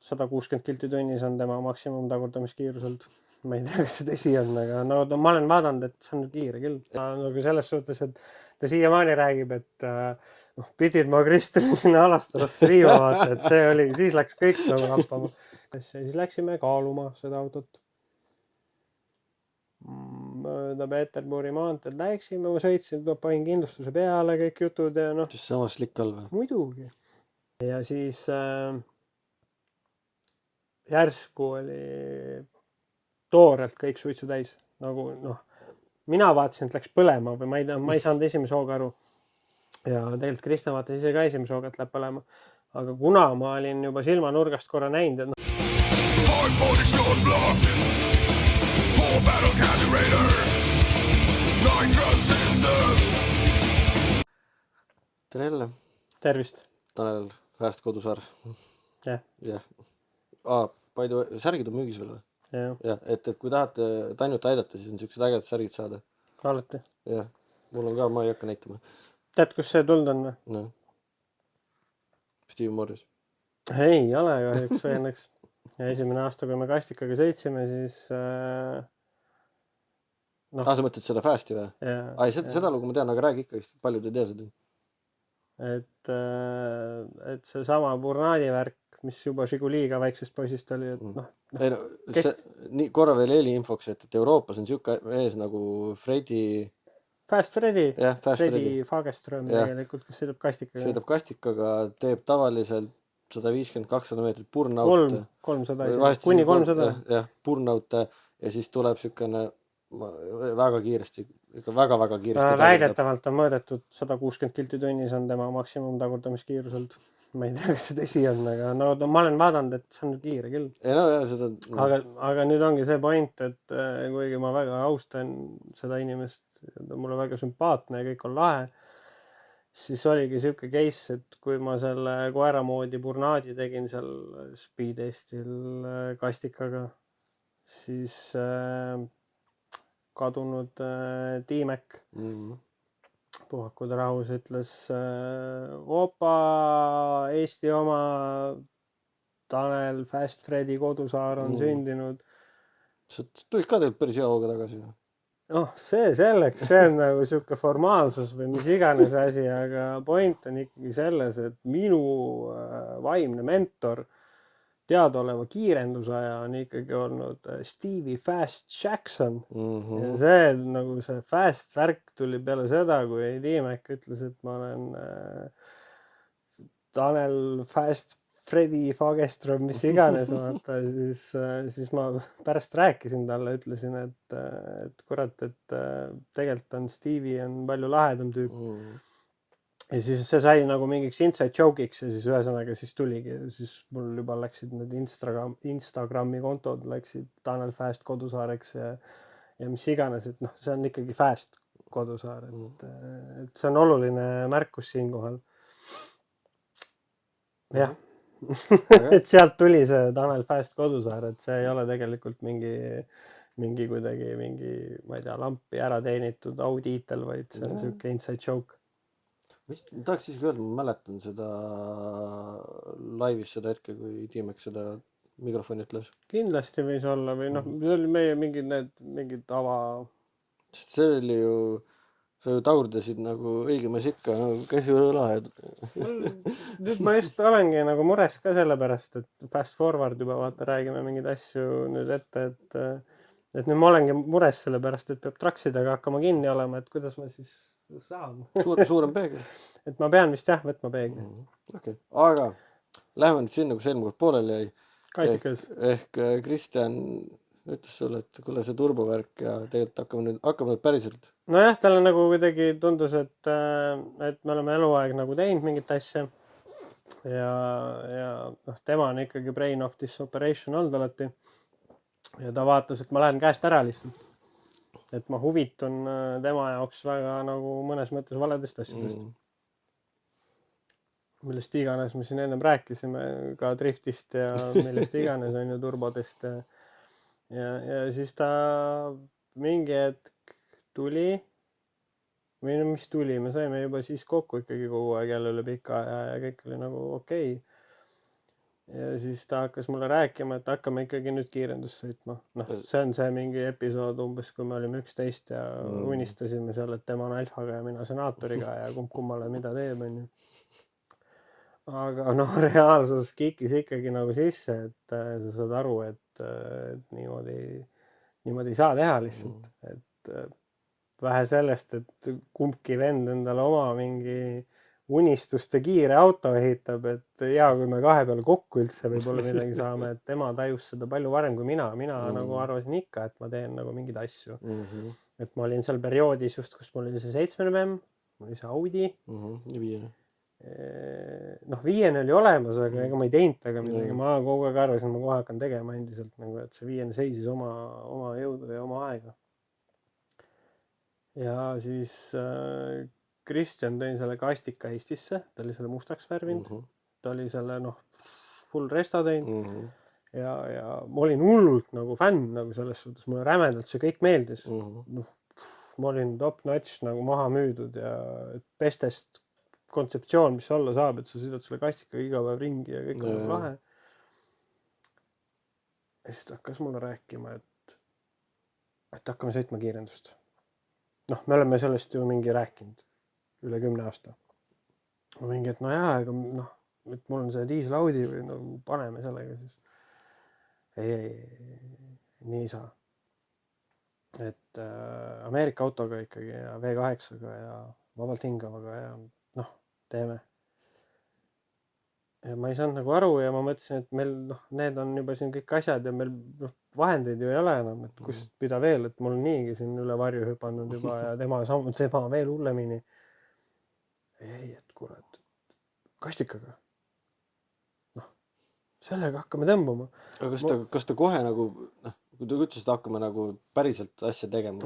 160 kilti tunnis on tema maksimum tagurdamiskiiruselt. Ma ei tea, kas see tõsi on, aga no ma olen vaadanud, et see on kiire küll. Nagu selles suhtes, et ta siiamaani räägib, et pidid ma Kristjani sinna Alastarasse viima, vaata, et see oli, siis läks kõik nagu happama. Siis läksime kaaluma seda autot. Mööda Peterburi maanteed läksime, ma sõitsin, panin kindlustuse peale, kõik jutud ja noh. Siis samas slikk all või? Muidugi. Ja siis järsku oli toorelt kõik suitsu täis. Nagu mina vaatasin, et läks põlema või ma ei saanud esimese hooga aru. Ja tegelikult Kristjan vaatas ise ka esimese hooga, et läheb põlema. Aga kuna ma olin juba silmanurgast korra näinud, et tere jälle. Tervist. Tanel Fast Kodusaar. Jah. By the way, särgid on müügis veel või? Jah. Et kui tahate Tanjut aidata, siis on sellised ägedad särgid saada. Alati. Jah. Mul on ka, ma ei hakka näitama. Tead, kus see tulnud on? No. Steve Morris. Ei ole kahjuks või õnneks. Ja esimene aasta, kui me kastikaga sõitsime, siis Sa mõtled seda Fasti või? Ai, seda lugu ma tean, aga räägi ikka, paljud ei tea seda. Et see sama Burnaadi värk, mis juba Žiguliga väiksest poisist oli, et korra veel heliinfoks, et Euroopas on siuke ees nagu Freddy... Fast Freddy. Jah, Fast Freddy Fagerström tegelikult, kes sõidab kastikaga. Sõidab kastikaga, teeb tavaliselt 150-200 meetrit burnout. 300, kuni 300. Jah, burnout ja siis tuleb siukene väga kiiresti, ikka väga kiiresti. Väidetavalt on mõõdetud 160 kilti tunnis on tema maksimum tagurdamiskiiruselt. Ma ei tea, kas see tõsi on, aga no ma olen vaadanud, et see on kiire küll. Seda... Aga nüüd ongi see point, et kuigi ma väga austan seda inimest, mulle väga sümpaatne ja kõik on lahe, siis oligi siuke case, et kui ma selle koera moodi Burnaadi tegin seal Speed Estil kastikaga, siis kadunud Tiimek puhakud rahus ütles opa, Eesti oma Tanel Fast Freddy Kodusaar on sündinud. Sa tulid ka tegelikult päris hea hooga tagasi. See selleks, see on nagu siuke formaalsus või mis iganes asi, aga point on ikkagi selles, et minu vaimne mentor teadaoleva kiirendusaja on ikkagi olnud Stevie Fast Jackson. Ja see nagu see Fast värk tuli peale seda, kui Tiimek ütles, et ma olen Tanel Fast Freddy Fagerström, mis iganes, siis ma pärast rääkisin talle, ütlesin, et kurat, et tegelikult on Stevie on palju lahedam tüüp. Ja siis see sai nagu mingiks inside joke'iks ja siis ühesõnaga siis tuligi. Siis mul juba läksid need Instagrami kontod, läksid Tanel Fast Kodusaareks ja mis iganes, et see on ikkagi Fast Kodusaar. Et see on oluline märkus siinkohal. Jah. Et sealt tuli see Tanel Fast Kodusaar, et see ei ole tegelikult mingi kuidagi ma ei tea, lampi ära teenitud audiitel, vaid see on siuke inside joke. Ma tahaks isegi öelda, ma mäletan seda laivis seda hetke, kui Tiimek seda mikrofoni ütles. Kindlasti võis olla või see oli meie mingid ava... Sest see oli ju, sa ju taurdasid nagu õigemas ikka, käsi üle lahed. Nüüd ma just olengi nagu mures ka sellepärast, et fast forward juba vaata, räägime mingeid asju nüüd ette, et nüüd ma olengi mures sellepärast, et peab traksidega hakkama kinni olema, et kuidas ma siis saan. Suurem peegel. Et ma pean vist võtma peegli. Okay. Aga lähme nüüd sinna, kus eelmine kord pooleli jäi. Kastikas. Ehk Kristjan ütles sulle, et kuule see turbovärk ja tegelikult hakkame nüüd päriselt. Nojah, talle nagu kuidagi tundus, et me oleme eluaeg nagu teinud mingit asja ja tema on ikkagi brain of this operation olnud alati ja ta vaatas, et ma lähen käest ära lihtsalt. Et ma huvitun tema jaoks väga nagu mõnes mõttes valedest asjadest. Millest iganes me siin ennem rääkisime, ka driftist ja millest iganes on ju turbodest. Ja siis ta mingi hetk tuli, või mis tuli, me saime juba siis kokku ikkagi kogu aeg jälle üle pika ja kõik oli nagu okei. ja siis ta hakkas mulle rääkima, et hakkame ikkagi nüüd kiirendust sõitma. Noh, see on see mingi episood umbes, kui me olime 11 ja unistasime seal, et tema on alfaga ja mina senaatoriga ja kummale mida teeb, onju. Aga noh, reaalsus kikis ikkagi nagu sisse, et sa saad aru, et niimoodi ei saa teha lihtsalt, et vähe sellest, et kumbki vend endale oma mingi unistuste kiire auto ehitab, et hea, kui me kahe peale kokku üldse võib-olla midagi saame, et tema tajus seda palju varem kui mina nagu arvasin ikka, et ma teen nagu mingeid asju. Et ma olin seal perioodis just, kus mul oli see 7 BMW, mul oli see Audi. Ja 5. Noh, 5 oli olemas, aga ega ma ei teinud taga midagi. Ma kogu aeg arvasin, et ma kohe hakkan tegema endiselt, nagu, et see 5 seisis oma jõudu ja oma aega. Ja siis Kristjan tõi selle kastika Eestisse, ta oli selle mustaks värvinud, ta oli selle full resta teinud ja ma olin hullult nagu fänn nagu selles suhtes, mulle rämedalt see kõik meeldis. Ma olin top notch nagu maha müüdud ja bestest kontseptsioon, mis olla saab, et sa sõidad selle kastikaga iga päev ringi ja kõik on lahe. Ja siis ta hakkas mulle rääkima, et hakkame sõitma kiirendust. Noh, me oleme sellest ju mingi rääkinud üle 10 aasta. Ma mingi, et no jaa, aga noh, et mul on see diisel Audi või no paneme sellega siis. Ei, nii ei saa. Et Ameerika autoga ikkagi ja V8-ga ja vabalt hingavaga ja noh, teeme. Ja ma ei saanud nagu aru ja ma mõtlesin, et meil need on juba siin kõik asjad ja meil vahendeid ju ei ole enam, et kust pida veel, et mul niigi siin üle varju hüpanud juba ja tema veel hullemini. Ei, et kurat, kastikaga. Noh, sellega hakkame tõmbama. Aga kas ta kohe nagu, kui ta ütles, et hakkame nagu päriselt asja tegema.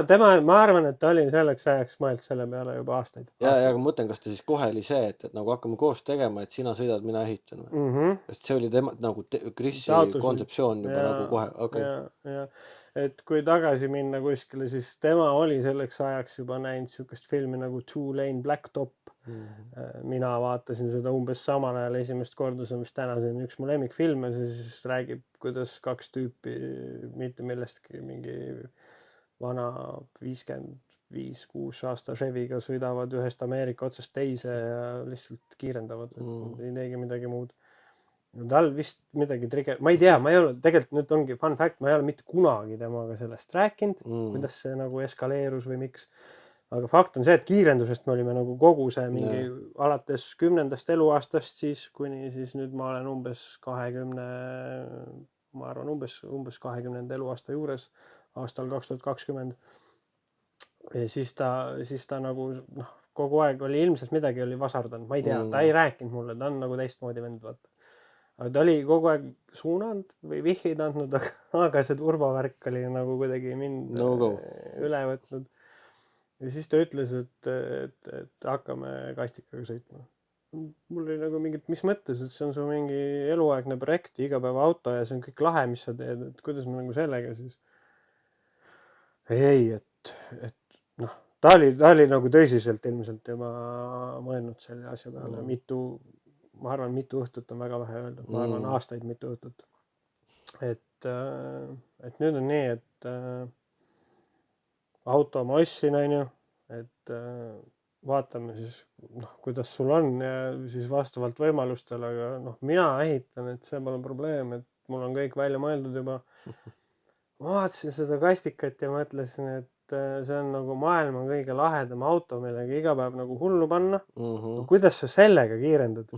Tema, ma arvan, et ta oli selleks ajaks mõeld selle peale juba aastaid. Ja aga mõtlen, kas ta siis kohe oli see, et nagu hakkame koos tegema, et sina sõidad, mina ehitan või? Sest see oli tema nagu Krisi kontseptsioon juba nagu kohe. Okay. Ja, et kui tagasi minna kuskile, siis tema oli selleks ajaks juba näinud sihukest filmi nagu Two Lane Blacktop. Mina vaatasin seda umbes samal ajal esimest korda, mis täna see on üks mu lemmikfilme, siis räägib, kuidas 2 tüüpi mitte millestki mingi vana 55-6 aasta Chevy'ga sõidavad ühest Ameerika otsast teise ja lihtsalt kiirendavad, ei teegi midagi muud. Tal vist midagi ma ei tea, ma ei ole, tegelikult nüüd ongi fun fact, ma ei ole mitte kunagi temaga sellest rääkinud, kuidas see nagu eskaleerus või miks. Aga fakt on see, et kiirendusest me olime nagu kogu see mingi alates 10. eluaastast siis, kuni siis nüüd ma olen umbes 20, ma arvan umbes 20. eluaasta juures, aastal 2020. Ja siis ta nagu kogu aeg oli ilmselt midagi oli vasardanud, ma ei tea, ta ei rääkinud mulle, ta on nagu teistmoodi vend, vaata. Aga ta oli kogu aeg suunanud või vihjeid andnud, aga see turbovärk oli nagu kuidagi mind üle võtnud. Ja siis ta ütles, et hakkame kastikaga sõitma. Mul oli nagu mingit, mis mõttes, et see on su mingi eluaegne projekt, igapäeva auto ja see on kõik lahe, mis sa teed, et kuidas me nagu sellega siis. Ei, et noh, ta oli nagu tõsiselt ilmselt juba mõelnud selle asja peale. Ma arvan, mitu õhtut on väga vähe öeldud. Ma arvan aastaid mitu õhtut. Et nüüd on nii, et auto ma ostsin, on ju, et vaatame siis, kuidas sul on ja siis vastavalt võimalustele, aga mina ehitan, et see pole probleem, et mul on kõik välja mõeldud juba. Ma vaatasin seda kastikat ja mõtlesin, et see on nagu maailma kõige lahedam auto, millega iga päev nagu hullu panna. Kuidas sa sellega kiirendad?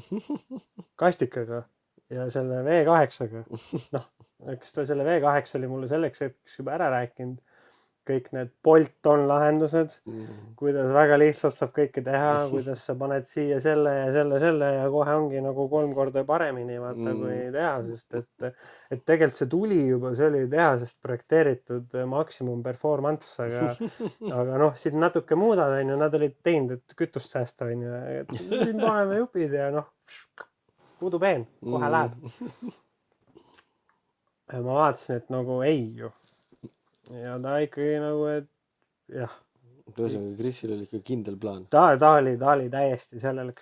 Kastikaga ja selle V8-ga. Eks ta selle V8 oli mulle selleks hetkeks juba ära rääkinud. Kõik need Bolt-on lahendused, kuidas väga lihtsalt saab kõike teha, kuidas sa paned siia selle ja kohe ongi nagu 3 korda paremini vaata kui teha, sest et tegelikult see tuli juba, see oli tehasest projekteeritud maksimum performance, aga siit natuke muudad, on ju, nad olid teinud, et kütust säästa, on ju, et siin paneme jupid ja pudupeen, kohe läheb. Ja ma vaatasin, et nagu ei ju. Ja ta ikkagi nagu, et jah. Ühesõnaga, Krisil oli ikka kindel plaan. Ta oli täiesti sellele,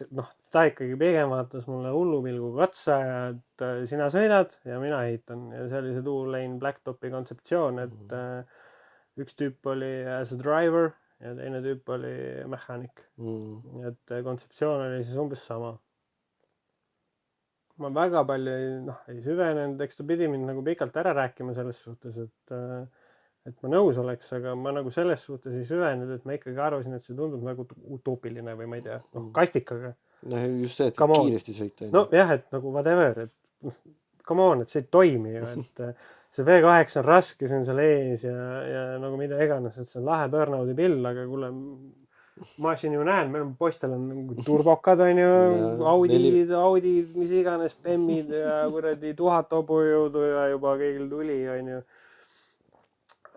ta ikkagi pigem vaatas mulle hullupilguga otsa ja et sina sõidad ja mina ehitan ja see oli see two-lane Blacktopi kontseptsioon, et üks tüüp oli as a driver ja teine tüüp oli mechanic. Et kontseptsioon oli siis umbes sama. Ma väga palju ei süvenenud, eks ta pidi mind nagu pikalt ära rääkima selles suhtes, et ma nõus oleks, aga ma nagu selles suhtes ei süvenenud, et ma ikkagi arvasin, et see tundub nagu utoopiline või ma ei tea, kastikaga. Just see, et kiiresti sõita. Jah, et nagu whatever, et come on, et see ei toimi ju, et see V8 on raske, see on seal ees ja nagu mida iganes, et see on lahe burnout'i pill, aga kuule, ma siin ju näen, meil poistel on turbokad, on ju, Audi, mis iganes, Bemmid ja kuradi 1000 hobujõudu ja juba kõigil tuli, on ju.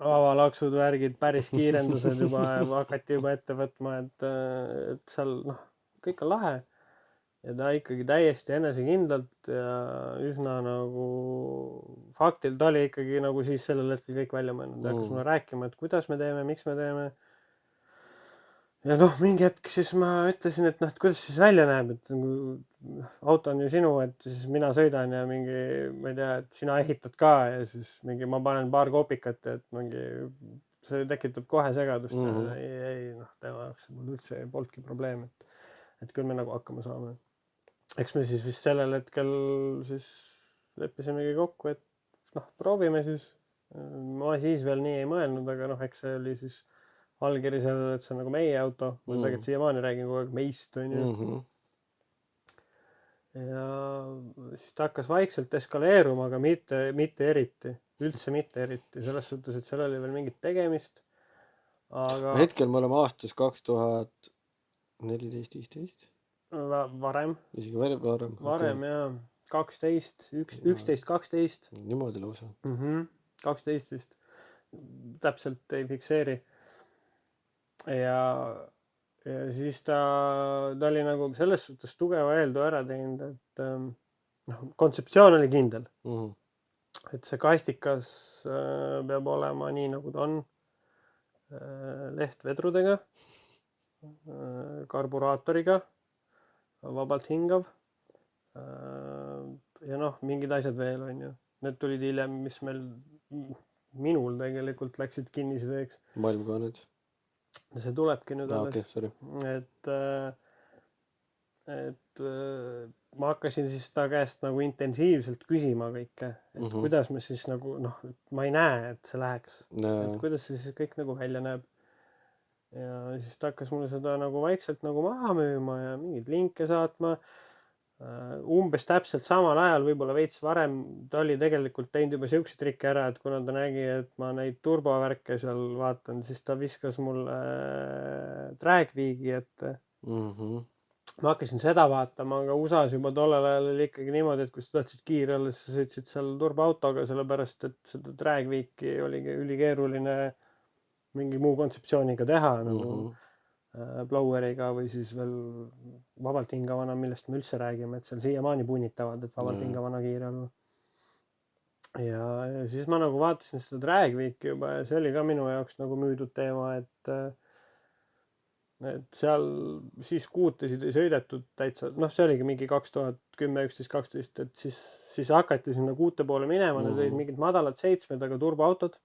Avalaksud, värgid, päris kiirendused juba hakati juba ette võtma, et seal kõik on lahe. Ja ta ikkagi täiesti enesekindlalt ja üsna nagu faktil, ta oli ikkagi nagu siis sellel hetkel kõik välja mõelnud. Ta hakkas mulle rääkima, et kuidas me teeme, miks me teeme. Ja mingi hetk siis ma ütlesin, et kuidas siis välja näeb, et auto on ju sinu, et siis mina sõidan ja mingi, ma ei tea, et sina ehitad ka ja siis mingi ma panen paar kopikat, et mingi see tekitab kohe segadust. Ei, tema jaoks mul üldse polnudki probleem, et küll me nagu hakkama saame. Eks me siis vist sellel hetkel siis leppisimegi kokku, et proovime siis. Ma siis veel nii ei mõelnud, aga eks see oli siis allkiri sellele, et see on nagu meie auto. Ma tegelikult siiamaani räägin kogu aeg meist, on ju. Ja siis ta hakkas vaikselt eskaleeruma, aga mitte eriti. Üldse mitte eriti. Selles suhtes, et seal oli veel mingit tegemist. Aga hetkel me oleme aastas 2014-15? Varem. Isegi veel varem? Varem, jaa. 12, 11, 12. Niimoodi lausa. 12 vist. Täpselt ei fikseeri. Ja siis ta oli nagu selles suhtes tugeva eeldu ära teinud, et kontseptsioon oli kindel. Et see kastikas peab olema nii, nagu ta on. Lehtvedrudega, karburaatoriga, vabalt hingav ja mingid asjad veel, on ju. Need tulid hiljem, mis minul tegelikult läksid kinnisedeeks. Maailmkaaned. See tulebki nüüd alles. Et ma hakkasin siis ta käest nagu intensiivselt küsima kõike, et kuidas me siis nagu, ma ei näe, et see läheks, et kuidas see siis kõik nagu välja näeb. Ja siis ta hakkas mulle seda nagu vaikselt nagu maha müüma ja mingid linke saatma. Umbes täpselt samal ajal, võib-olla veits varem, ta oli tegelikult teinud juba siukse trikki ära, et kuna ta nägi, et ma neid turbovärke seal vaatan, siis ta viskas mulle Dragweegi, et ma hakkasin seda vaatama, aga USA-s juba tollel ajal oli ikkagi niimoodi, et kui sa tahtsid kiire olla, siis sa sõitsid seal turboautoga, sellepärast et seda Dragweeki oligi ülikeeruline mingi muu kontseptsiooniga teha, nagu bloweriga või siis veel vabalt hingavana, millest me üldse räägime, et seal siiamaani punnitavad, et vabalt hingavana kiire olla. Ja siis ma nagu vaatasin seda Dragweeki juba ja see oli ka minu jaoks nagu müüdud teema, et seal siis kuutesid ei sõidetud täitsa, see oligi mingi 2010, 11, 12, et siis hakati sinna kuute poole minema, need olid mingid madalad 7, aga turboautod.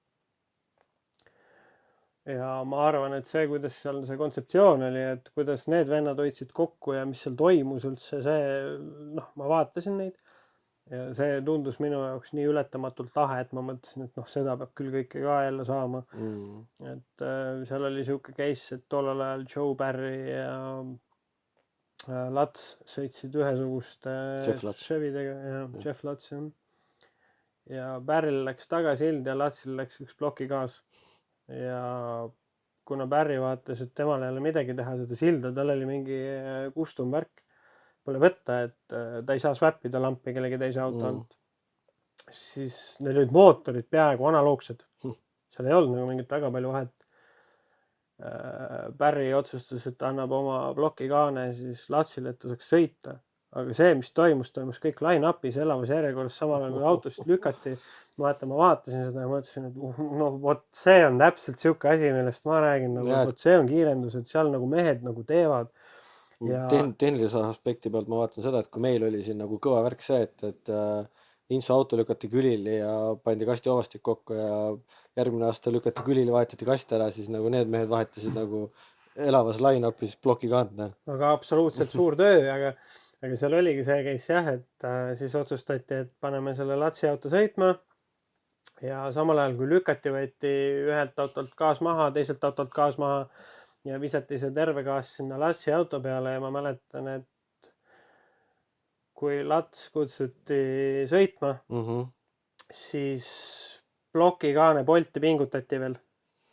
Ja ma arvan, et see, kuidas seal see kontseptsioon oli, et kuidas need vennad hoidsid kokku ja mis seal toimus üldse, ma vaatasin neid ja see tundus minu jaoks nii ületamatult lahe, et ma mõtlesin, et seda peab küll kõike ka jälle saama. Et seal oli siuke case, et tollel ajal Joe Barry ja Lats sõitsid ühesuguste Chevy'dega ja Jeff Lats ja Barryl läks tagasild ja Latsil läks üks plokigaas. Ja kuna Barry vaatas, et temal ei ole midagi teha seda silda, tal oli mingi custom värk, pole võtta, et ta ei saa swappida lampi kellegi teise auto alt. Siis neil olid mootorid peaaegu analoogsed. Seal ei olnud nagu mingit väga palju vahet. Barry otsustas, et ta annab oma plokikaane siis Latsile, et ta saaks sõita. aga see, mis toimus kõik line-up'is elavas järjekorras, samal ajal kui autosid lükati. Ma vaatasin seda ja mõtlesin, et no vot see on täpselt siuke asi, millest ma räägin, nagu vot see on kiirendus, et seal nagu mehed nagu teevad. Ja tehnilise aspekti pealt ma vaatan seda, et kui meil oli siin nagu kõva värk see, et Insu auto lükati külili ja pandi kasti ovastik kokku ja järgmine aasta lükati külili, vahetati kast ära, siis nagu need mehed vahetasid nagu elavas line-up'is ploki kandna. Aga absoluutselt suur töö, aga seal oligi see case jah, et siis otsustati, et paneme selle Latsi auto sõitma ja samal ajal kui lükati, võeti ühelt autolt gaas maha, teiselt autolt gaas maha ja visati see terve gaas sinna Latsi auto peale ja ma mäletan, et kui Lats kutsuti sõitma, siis plokikaane Bolti pingutati veel,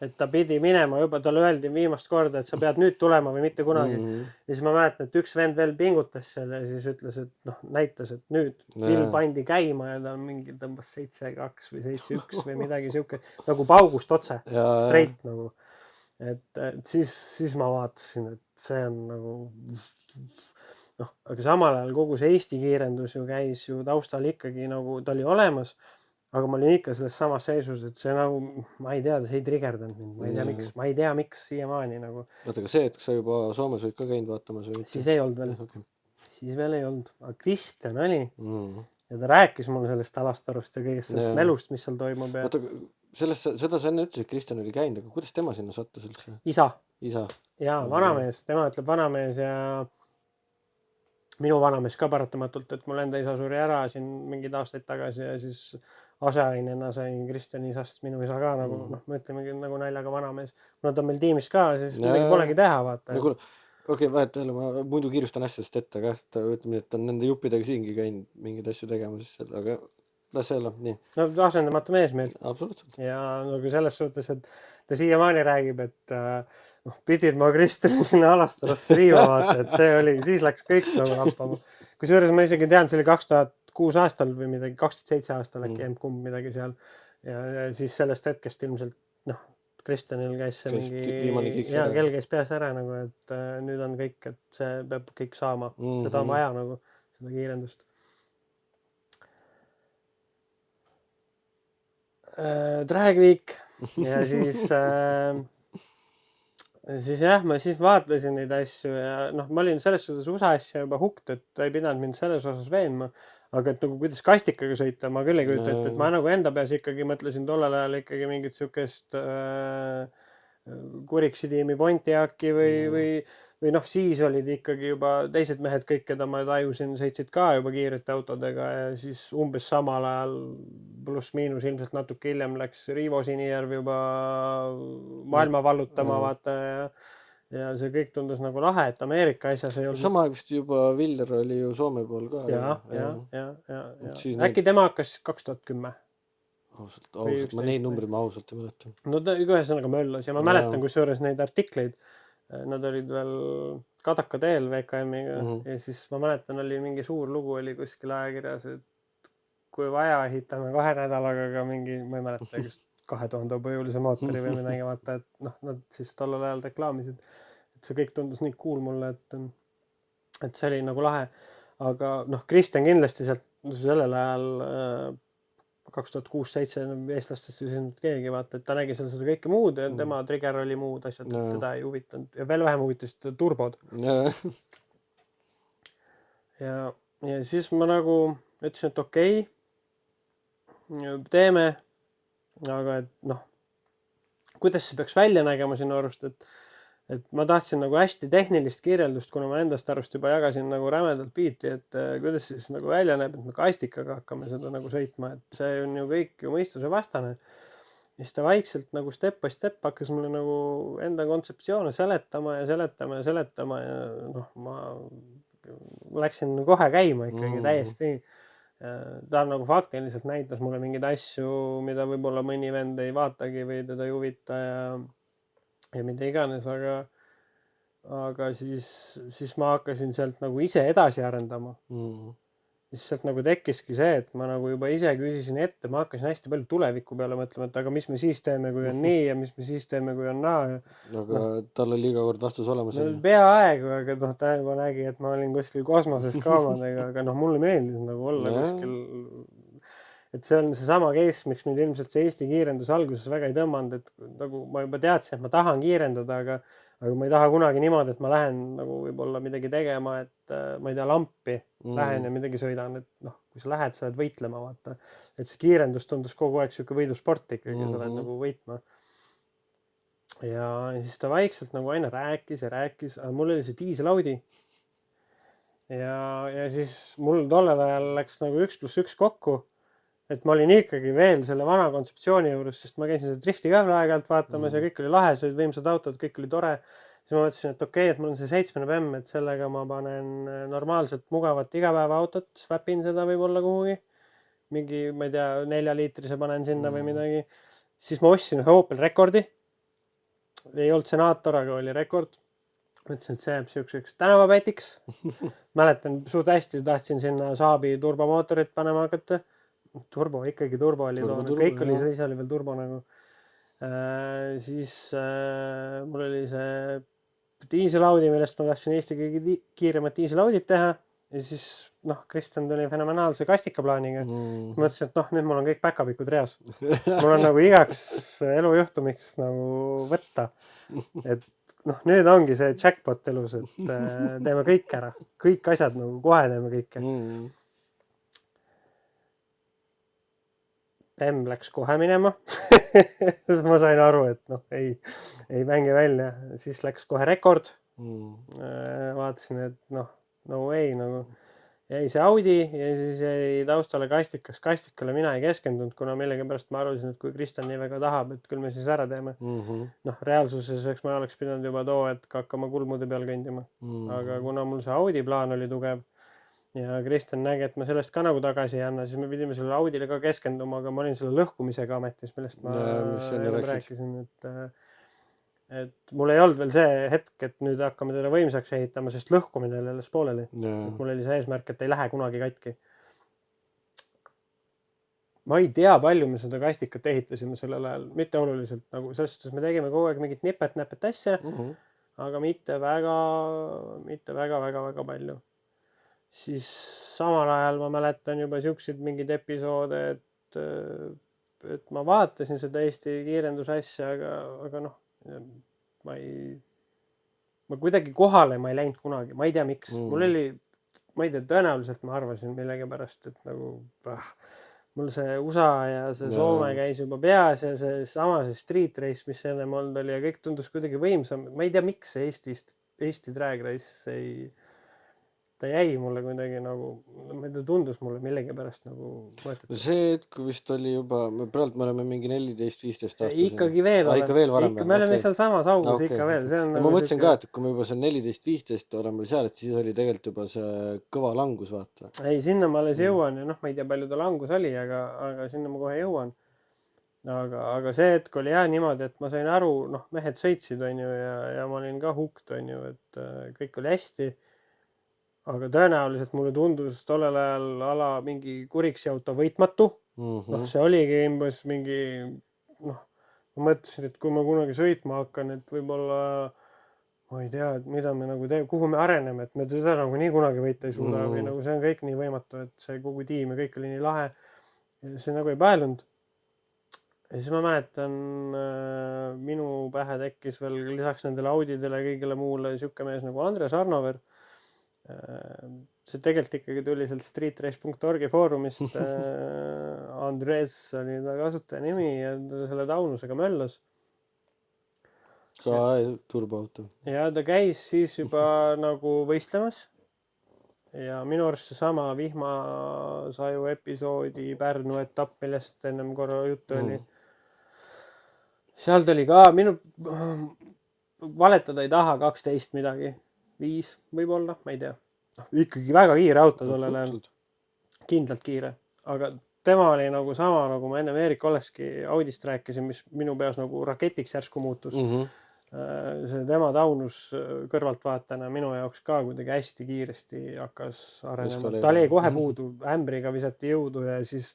et ta pidi minema juba, talle öeldi viimast korda, et sa pead nüüd tulema või mitte kunagi. Ja siis ma mäletan, et üks vend veel pingutas seal ja siis ütles, et näitas, et nüüd ilm pandi käima ja ta mingi tõmbas 7-2 või 7-1 või midagi siuke, nagu paugust otse, straight nagu. Et siis ma vaatasin, et see on nagu aga samal ajal kogu see Eesti kiirendus ju käis ju taustal ikkagi nagu ta oli olemas, aga ma olin ikka selles samas seisus, et see nagu, ma ei tea, see ei triggerdanud mind, ma ei tea, miks siiamaani nagu. Vaata, aga see, et sa juba Soomes olid ka käinud vaatamas või mitte? Siis ei olnud veel, siis veel ei olnud, aga Kristjan oli ja ta rääkis mulle sellest Alastarust ja kõigest sellest melust, mis seal toimub. Vaata, seda sa enne ütlesid, et Kristjan oli käinud, aga kuidas tema sinna sattus üldse? Isa. Ja, vanamees, tema ütleb vanamees ja minu vanamees ka paratamatult, et mul enda isa suri ära siin mingid aastaid tagasi ja siis aseainena sain Kristjani isast minu isa ka nagu, me ütlemegi nagu naljaga vanamees. Kuna ta on meil tiimis ka, siis midagi polegi teha, vaata. Okei, vahet jälle, ma muidu kiirustan asjadest ette ka, ütleme, et on nende juppidega siingi käinud mingeid asju tegemas, aga las see olla, nii. No asendamatu mees meil. Absoluutselt. Ja nagu selles suhtes, et ta siiamaani räägib, et pidid ma Kristjani sinna Alastarasse viima, vaata, et see oli, siis läks kõik nagu happama. Kusjuures ma isegi tean, see oli 2006 aastal või midagi, 2007 aastal äkki kumb midagi seal. Ja siis sellest hetkest ilmselt, Kristjanil käis see mingi, kell käis peas ära nagu, et nüüd on kõik, et see peab kõik saama. Seda on vaja nagu, seda kiirendust. Drag Week ja siis jah, ma siis vaatlesin neid asju ja ma olin selles suhtes USA asja juba hukt, et ei pidanud mind selles osas veenma, aga et nagu kuidas kastikaga sõita, ma küll ei kujuta ette, et ma nagu enda peas ikkagi mõtlesin tollel ajal ikkagi mingit siukest Kuriksi-tiimi Pontiaki või siis olid ikkagi juba teised mehed kõik, keda ma tajusin, sõitsid ka juba kiirete autodega ja siis umbes samal ajal pluss-miinus ilmselt natuke hiljem läks Riivo Sinijärv juba maailma vallutama, vaata ja see kõik tundus nagu lahe, et Ameerika asjas ei olnud. Sama vist juba Viller oli ju Soome pool ka. Ja. Äkki tema hakkas 2010. Ausalt, ma neid numbrid ma ausalt ei mäleta. No ta ühesõnaga möllas ja ma mäletan kusjuures neid artikleid, nad olid veel Kadaka teel VKM-iga ja siis ma mäletan, oli mingi suur lugu oli kuskil ajakirjas, et kui vaja ehitame 2 nädalaga ka mingi, ma ei mäleta, just 2000 hobujõulise mootori või midagi, vaata, et nad siis tollel ajal reklaamisid, et see kõik tundus nii cool mulle, et see oli nagu lahe, aga Kristjan kindlasti sealt sellel ajal 2006-2007 eestlastest ei sõinud keegi, vaata, et ta nägi seal seda kõike muud ja tema trigger oli muud asjad, teda ei huvitanud ja veel vähem huvitasid turbod. Ja siis ma nagu ütlesin, et okei, teeme, aga et kuidas see peaks välja nägema sinu arust, et ma tahtsin nagu hästi tehnilist kirjeldust, kuna ma endast arust juba jagasin nagu rämedalt biiti, et kuidas siis nagu välja näeb, et me kastikaga hakkame seda nagu sõitma, et see on ju kõik ju mõistuse vastane. Ja siis ta vaikselt nagu step by step hakkas mulle nagu enda kontseptsioone seletama ja ma läksin kohe käima ikkagi täiesti. Ta nagu faktiliselt näitas mulle mingeid asju, mida võib-olla mõni vend ei vaatagi või teda ei huvita ja mida iganes, aga siis ma hakkasin sealt nagu ise edasi arendama. siis sealt nagu tekkiski see, et ma nagu juba ise küsisin ette, ma hakkasin hästi palju tuleviku peale mõtlema, et aga mis me siis teeme, kui on nii ja mis me siis teeme, kui on naa. Aga tal oli iga kord vastus olemas. No peaaegu, aga ta juba nägi, et ma olin kuskil kosmoses ka omadega, aga mulle meeldis nagu olla kuskil. Et see on seesama case, miks mind ilmselt see Eesti kiirendus alguses väga ei tõmmanud, et nagu ma juba teadsin, et ma tahan kiirendada, aga ma ei taha kunagi niimoodi, et ma lähen nagu võib-olla midagi tegema, et ma ei tea, lampi lähen ja midagi sõidan, et noh, kui sa lähed, sa oled võitlema, vaata. Et see kiirendus tundus kogu aeg siuke võidusport ikkagi, sa oled nagu võitma. Ja siis ta vaikselt nagu aina rääkis, aga mul oli see diisel Audi. Ja siis mul tollel ajal läks nagu 1+1 kokku, et ma olin ikkagi veel selle vana kontseptsiooni juures, sest ma käisin seda drifti ka aeg-ajalt vaatamas ja kõik oli lahe, see olid võimsad autod, kõik oli tore. Siis ma mõtlesin, et okei, et mul on see 7 BM, et sellega ma panen normaalselt mugavat igapäevaautot, swapin seda võib-olla kuhugi. Mingi, ma ei tea, 4-liitrise panen sinna või midagi. Siis ma ostsin ühe Opel Rekordi. Ei olnud senaator, aga oli Rekord. Mõtlesin, et see jääb siukseks tänavapätiks. Mäletan, suht hästi tahtsin sinna Saabi turbomootorit panema hakata. Turbo, ikkagi turbo oli toona. Kõik oli, siis oli veel turbo nagu. Siis mul oli see diisel Audi, millest ma tahtsin Eesti kõige kiiremat diisel Audit teha. Ja siis, Kristjan tuli fenomenaalse kastikaplaaniga. Mõtlesin, et nüüd mul on kõik päkapikud reas. Mul on nagu igaks elujuhtumiks nagu võtta. Et nüüd ongi see jackpot elus, et teeme kõik ära. Kõik asjad nagu kohe teeme kõike. BM läks kohe minema. Ma sain aru, et ei mängi välja. Siis läks kohe Rekord. Vaatasin, et no way nagu. Jäi see Audi ja siis jäi taustale kastikas. Kastikale mina ei keskendunud, kuna millegipärast ma arvasin, et kui Kristjan nii väga tahab, et küll me siis ära teeme. Reaalsuses eks ma oleks pidanud juba et hakkama kulmude peal kõndima. Aga kuna mul see Audi plaan oli tugev, ja Kristjan nägi, et ma sellest ka nagu tagasi ei anna, siis me pidime selle Audile ka keskenduma, aga ma olin selle lõhkumisega ametis, millest ma rääkisin, et mul ei olnud veel see hetk, et nüüd hakkame teda võimsaks ehitama, sest lõhkumine oli alles pooleli. Mul oli see eesmärk, et ei lähe kunagi katki. Ma ei tea, palju me seda kastikat ehitasime sellel ajal, mitte oluliselt. Nagu selles suhtes me tegime kogu aeg mingit nipet-näpet asja, aga mitte väga palju. Siis samal ajal ma mäletan juba siukseid mingeid episoode, et ma vaatasin seda Eesti kiirendusasja, aga ma kuidagi kohale ma ei läinud kunagi, ma ei tea miks. Mul oli, ma ei tea, tõenäoliselt ma arvasin millegi pärast, et nagu mul see USA ja see Soome käis juba peas ja see sama see street race, mis ennem olnud oli ja kõik tundus kuidagi võimsam. Ma ei tea, miks Eesti drag race ta jäi mulle kuidagi nagu, ta tundus mulle millegi pärast nagu mõõtetud. See hetk vist oli juba, praegu me oleme mingi 14-15 aastased. Ikkagi veel oleme. Me oleme seal samas augus ikka veel. Ma mõtlesin ka, et kui me juba seal 14-15 oleme seal, et siis oli tegelikult juba see kõva langus, vaata. Ei, sinna ma alles jõuan ja ma ei tea, palju ta langus oli, aga sinna ma kohe jõuan. Aga see hetk oli niimoodi, et ma sain aru, mehed sõitsid, on ju, ja ma olin ka hooked, on ju, et kõik oli hästi. Aga tõenäoliselt mulle tundus tollel ajal mingi kuriksi auto võitmatu. See oligi imbes mingi, ma mõtlesin, et kui ma kunagi sõitma hakkan, et võib-olla, ma ei tea, et mida me nagu teeme, kuhu me areneme, et me teda nagu nii kunagi võita ei suuda või nagu see on kõik nii võimatu, et see kogu tiim ja kõik oli nii lahe. See nagu ei paelunud. Ja siis ma mäletan, minu pähe tekkis veel lisaks nendele Audidele ja kõigile muule siuke mees nagu Andres Arnover. See tegelikult ikkagi tuli sealt streetrace.org foorumist. Andres oli ta kasutaja nimi ja ta selle taunusega möllas. Ka turboauto. Ja ta käis siis juba nagu võistlemas. Ja minu arust see sama vihmasaju episoodi Pärnu etapp, millest ennem korra juttu oli. Seal tuli ka minu valetada ei taha 12 midagi. 5 võib-olla, ma ei tea. Ikkagi väga kiire auto tollel ajal. Kindlalt kiire. Aga tema oli nagu sama, nagu ma enne Erik Oleski Audist rääkisin, mis minu peas nagu raketiks järsku muutus. see tema taunus kõrvaltvaatajana minu jaoks ka kuidagi hästi kiiresti hakkas arenema. Ta oli kohe puudu, ämbriga visati jõudu ja siis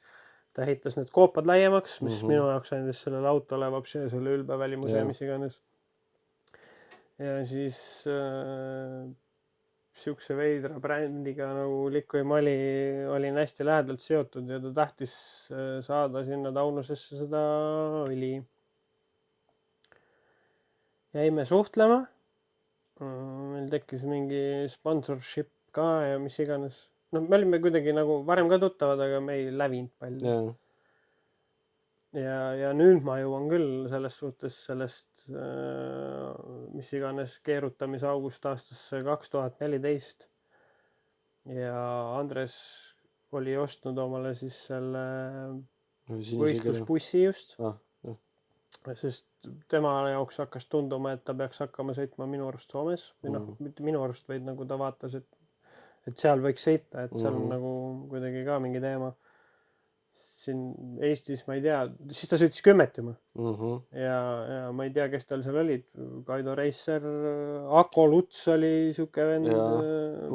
ta ehitas need koopad laiemaks, mis minu jaoks andis sellele autole vapsi selle ülbe välimuse, mis iganes. Ja siis siukse veidra brändiga nagu Liquim olin hästi lähedalt seotud ja ta tahtis saada sinna taunusesse seda õli. Jäime suhtlema. Meil tekkis mingi sponsorship ka ja mis iganes. No me olime kuidagi nagu varem ka tuttavad, aga me ei lävinud palju. Ja nüüd ma jõuan küll selles suhtes sellest mis iganes keerutamisaugust aastasse 2014. Ja Andres oli ostnud omale siis selle võistluspussi just. Sest tema jaoks hakkas tunduma, et ta peaks hakkama sõitma minu arust Soomes. Mitte minu arust, vaid nagu ta vaatas, et seal võiks sõita, et seal on nagu kuidagi ka mingi teema. Siin Eestis, ma ei tea, siis ta sõitis Kümmetüma. Ja ma ei tea, kes tal seal olid. Kaido Reisser, Ako Luts oli siuke vend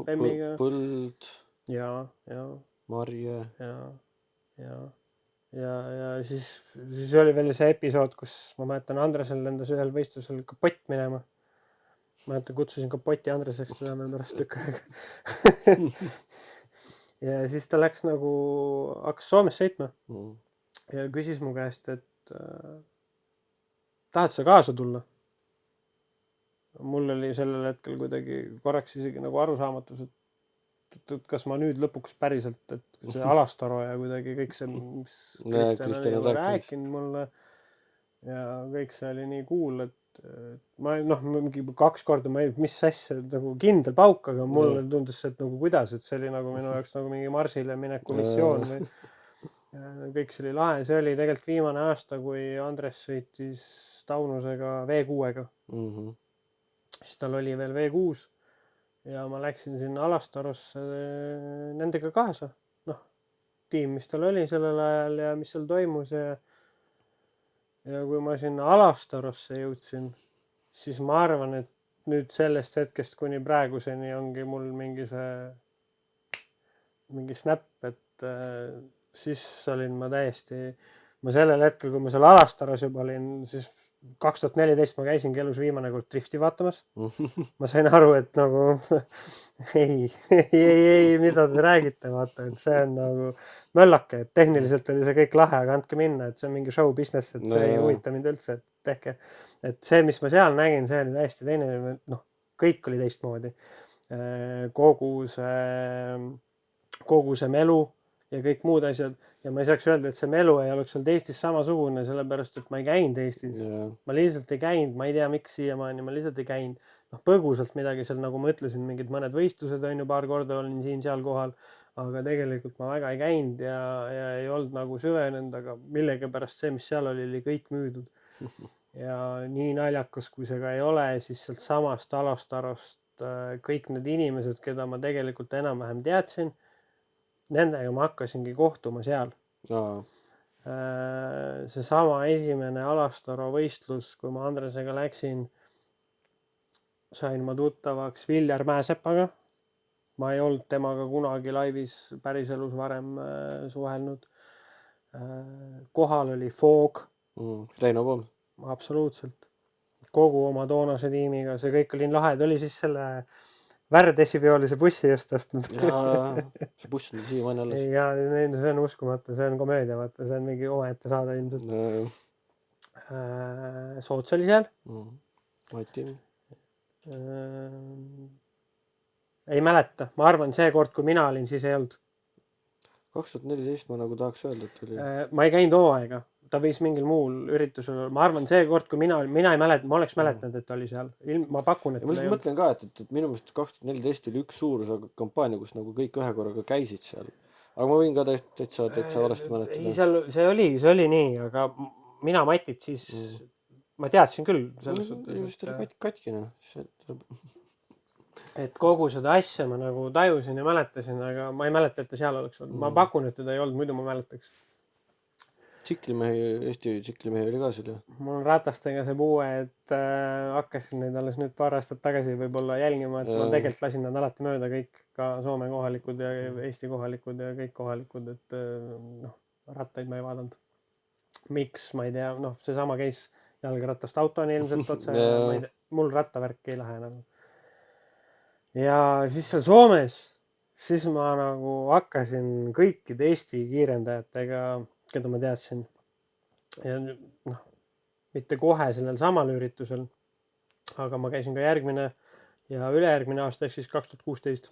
Pemmiga. Põld. Ja. Marje. Ja siis oli veel see episood, kus ma mäletan Andresel lendas ühel võistlusel kapott minema. Ma mäletan, kutsusin kapoti Andreseks tulema pärast tükk aega. Ja siis ta läks nagu, hakkas Soomes sõitma ja küsis mu käest, et tahad sa kaasa tulla? Mul oli sellel hetkel kuidagi korraks isegi nagu arusaamatus, et kas ma nüüd lõpuks päriselt, et see Alastaro ja kuidagi kõik see, mis Kristjan oli rääkinud mulle ja kõik see oli nii cool, et ma mingi 2 korda, mis asja, nagu kindel pauk, aga mulle tundus see, et nagu kuidas, et see oli nagu minu jaoks nagu mingi Marsile mineku missioon või kõik see oli lahe. See oli tegelikult viimane aasta, kui Andres sõitis Taunusega V6-ga. Siis tal oli veel V6 ja ma läksin sinna Alastarosse nendega kaasa. Tiim, mis tal oli sellel ajal ja mis seal toimus ja kui ma sinna Alastarosse jõudsin, siis ma arvan, et nüüd sellest hetkest kuni praeguseni ongi mul mingi snap, et siis olin ma sellel hetkel, kui ma seal Alastaros juba olin, siis 2014 ma käisingi elus viimane kord drifti vaatamas. Ma sain aru, et nagu ei, mida te räägite, vaata, et see on nagu möllake, et tehniliselt oli see kõik lahe, aga andke minna, et see on mingi show business, et see ei huvita mind üldse, et tehke. Et see, mis ma seal nägin, see oli täiesti teine, kõik oli teistmoodi. Kogu see melu ja kõik muud asjad. Ja ma ei saaks öelda, et see melu ei oleks olnud Eestis samasugune, sellepärast, et ma ei käinud Eestis. Ma lihtsalt ei käinud, ma ei tea, miks siiamaani, ma lihtsalt ei käinud. Põgusalt midagi seal, nagu ma ütlesin, mingid mõned võistlused on ju paar korda olin siin-seal kohal, aga tegelikult ma väga ei käinud ja ei olnud nagu süvenenud, aga millegi pärast see, mis seal oli kõik müüdud. Ja nii naljakas, kui see ka ei ole, siis sealt samast Alastarost kõik need inimesed, keda ma tegelikult enam-vähem teadsin, nendega ma hakkasingi kohtuma seal. Seesama esimene Alastaro võistlus, kui ma Andresega läksin, sain ma tuttavaks Viljar Mäesepaga. Ma ei olnud temaga kunagi laivis päriselus varem suhelnud. Kohal oli Foog. Reino Poom. Absoluutselt. Kogu oma toonase tiimiga, see kõik oli lahe. Ta oli siis selle Värdesiveolise bussi just ostnud. See buss on siiamaani alles. Ja see on uskumatu, see on komöödia, vaata, see on mingi omaette saada ilmselt. Soots oli seal. Mati. Ei mäleta, ma arvan, see kord, kui mina olin, siis ei olnud. 2014 ma nagu tahaks öelda, et oli. Ma ei käinud hooaega, ta võis mingil muul üritusel. Ma arvan, see kord, kui mina ei mäleta, ma oleks mäletanud, et ta oli seal. Ma pakun, et ja ma mõtlen ka, et minu meelest 2014 oli üks suur kampaania, kus nagu kõik ühe korraga käisid seal. Aga ma võin ka täitsa valesti mäletada. See oli nii, aga mina Matit siis ma teadsin küll selles suhtes. Just oli katkine. Et kogu seda asja ma nagu tajusin ja mäletasin, aga ma ei mäleta, et ta seal oleks olnud. Ma pakun, et teda ei olnud, muidu ma mäletaks. Eesti tsiklimehi oli ka seal ju. Mul on ratastega see puue, et hakkasin neid alles nüüd paar aastat tagasi võib-olla jälgima, et ma tegelikult lasin nad alati mööda kõik, ka Soome kohalikud ja Eesti kohalikud ja kõik kohalikud, et rattaid ma ei vaadanud. Miks, ma ei tea, seesama käis jalgratast autoni ilmselt otse, ma ei tea, mul rattavärk ei lähe nagu. Ja siis seal Soomes, siis ma nagu hakkasin kõikide Eesti kiirendajatega, keda ma teadsin. Ja mitte kohe sellel samal üritusel, aga ma käisin ka järgmine ja ülejärgmine aasta, ehk siis 2016.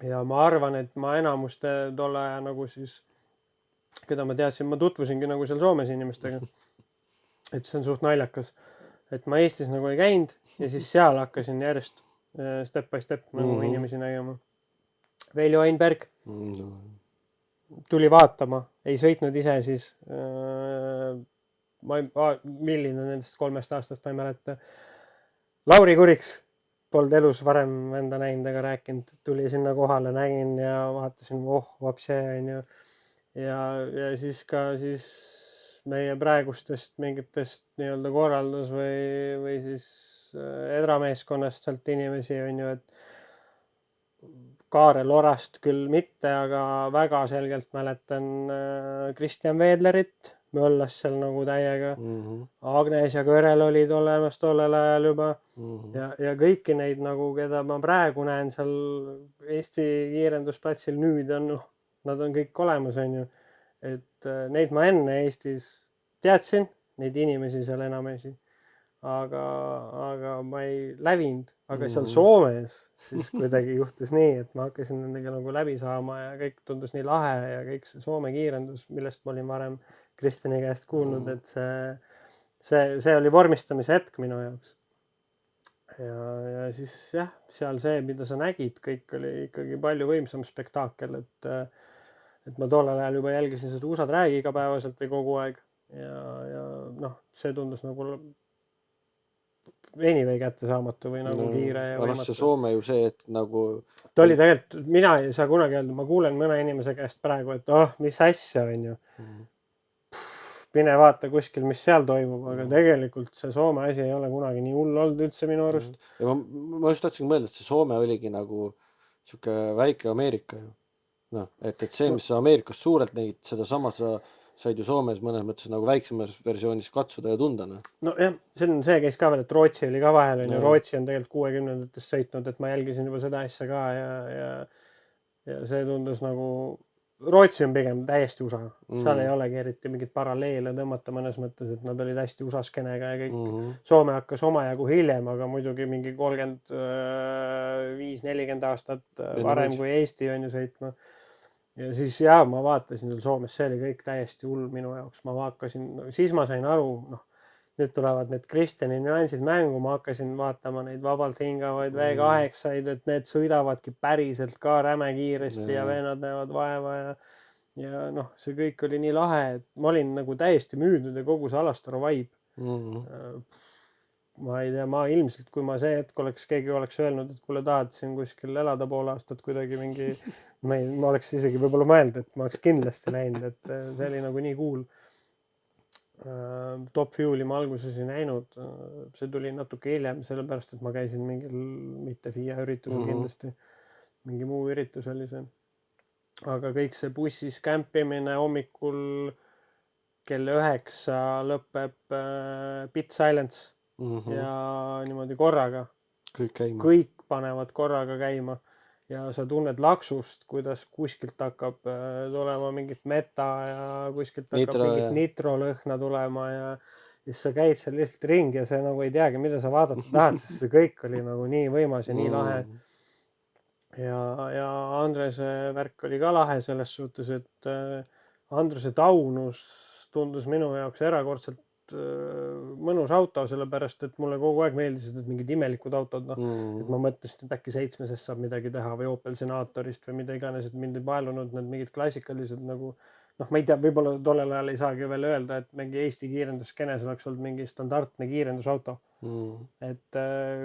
Ja ma arvan, et ma enamuste tolle nagu siis, keda ma teadsin, ma tutvusingi nagu seal Soomes inimestega. Et see on suht naljakas. Et ma Eestis nagu ei käinud ja siis seal hakkasin järjest step by step nagu inimesi nägema. Veljo Einberg tuli vaatama, ei sõitnud ise siis, milline nendest 3 aastast ma ei mäleta. Lauri Kuriks polnud elus varem enda näinud ega rääkinud, tuli sinna kohale, nägin ja vaatasin, vapse on ju. Ja siis ka siis meie praegustest mingitest nii-öelda korraldus või siis edrameeskonnast sealt inimesi on ju, et Kaarel Orast küll mitte, aga väga selgelt mäletan Kristjan Veedlerit, möllas seal nagu täiega. Agnes ja Kõrel olid olemas tollel ajal juba ja kõiki neid nagu, keda ma praegu näen seal Eesti kiirendusplatsil nüüd on, nad on kõik olemas, on ju. Et neid ma enne Eestis teadsin, neid inimesi seal enamesi. Aga ma ei lävinud, aga seal Soomes siis kuidagi juhtus nii, et ma hakkasin nendega nagu läbi saama ja kõik tundus nii lahe ja kõik see Soome kiirendus, millest ma olin varem Kristjani käest kuulnud, et see oli vormistamise hetk minu jaoks. Ja siis jah, seal see, mida sa nägid, kõik oli ikkagi palju võimsam spektaakel, et ma tollel ajal juba jälgisin seda USA Dragi igapäevaselt või kogu aeg ja see tundus nagu anyway kättesaamatu või nagu kiire ja võimatu. See Soome ju see, et nagu ta oli tegelikult, mina ei saa kunagi öelda, ma kuulen mõne inimese käest praegu, et mis asja on ju. Mine vaata kuskil, mis seal toimub, aga tegelikult see Soome asi ei ole kunagi nii hull olnud üldse minu arust. Ja ma just tahtsin mõelda, et see Soome oligi nagu siuke väike Ameerika ju. Et see, mis sa Ameerikas suurelt nägid, seda sama sa said ju Soomes mõnes mõttes nagu väiksemas versioonis katsuda ja tunda. No jah, see käis ka veel, et Rootsi oli ka vahel, on ju. Rootsi on tegelikult 60-ndatest sõitnud, et ma jälgisin juba seda asja ka ja see tundus nagu, Rootsi on pigem täiesti USA. Seal ei olegi eriti mingit paralleele tõmmata mõnes mõttes, et nad olid hästi USA-skenega ja kõik. Soome hakkas omajagu hiljem, aga muidugi mingi 35-40 aastat varem kui Eesti on ju sõitma. Ja siis ma vaatasin Soomes, see oli kõik täiesti hull minu jaoks. Ma hakkasin, siis ma sain aru, nüüd tulevad need Kristjani nüansid mängu, ma hakkasin vaatama neid vabalt hingavaid V8-id, et need sõidavadki päriselt ka räme kiiresti ja vennad näevad vaeva ja see kõik oli nii lahe, et ma olin nagu täiesti müüdud ja kogu see Alastaru vibe. Ma ei tea, ma ilmselt, kui ma see hetk keegi oleks öelnud, et kuule tahad siin kuskil elada pool aastat kuidagi mingi, ma oleks isegi võib-olla mõeld, et ma oleks kindlasti läinud, et see oli nagu nii cool. Top Fueli ma alguses ei näinud, see tuli natuke hiljem, sellepärast, et ma käisin mingil mitte FIA üritusel kindlasti, mingi muu üritus oli see. Aga kõik see bussis kämpimine hommikul kell 9 lõpeb Pit Silence ja niimoodi korraga. Kõik panevad korraga käima ja sa tunned laksust, kuidas kuskilt hakkab tulema mingit meta ja kuskilt hakkab mingit nitrolõhna tulema ja siis sa käid seal lihtsalt ringi ja sa nagu ei teagi, mida sa vaadata tahad, sest see kõik oli nagu nii võimas ja nii lahe. Ja Andrese värk oli ka lahe selles suhtes, et Andrese taunus tundus minu jaoks erakordselt mõnus auto, sellepärast, et mulle kogu aeg meeldisid need mingid imelikud autod, et ma mõtlesin, et äkki 7-sest saab midagi teha või Opel Senatorist või mida iganes, et mind ei paelunud need mingid klassikalised nagu, ma ei tea, võib-olla tollel ajal ei saagi veel öelda, et mingi Eesti kiirenduskenes oleks olnud mingi standardne kiirendusauto. Et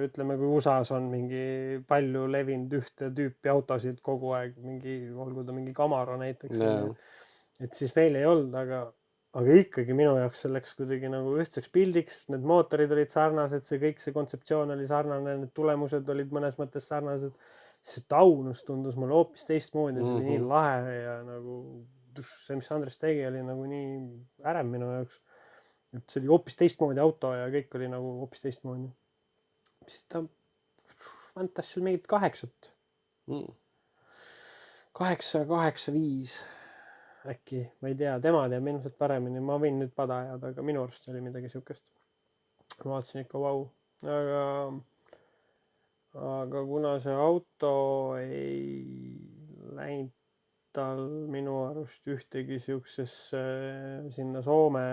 ütleme, kui USA-s on mingi palju levinud ühte tüüpi autosid kogu aeg, olgu ta mingi Camaro näiteks. et siis meil ei olnud, aga ikkagi minu jaoks selleks kuidagi nagu ühtseks pildiks, need mootorid olid sarnased, see kontseptsioon oli sarnane, need tulemused olid mõnes mõttes sarnased. See taunus tundus mulle hoopis teistmoodi, see oli nii lahe ja nagu see, mis Andres tegi, oli nagu nii ärev minu jaoks. Et see oli hoopis teistmoodi auto ja kõik oli nagu hoopis teistmoodi. Siis ta vantas seal mingit 8. 8-5 äkki, ma ei tea, tema teab ilmselt paremini, ma võin nüüd pada ajada, aga minu arust oli midagi siukest. Ma vaatasin ikka vau, aga kuna see auto ei läinud tal minu arust ühtegi siuksesse sinna Soome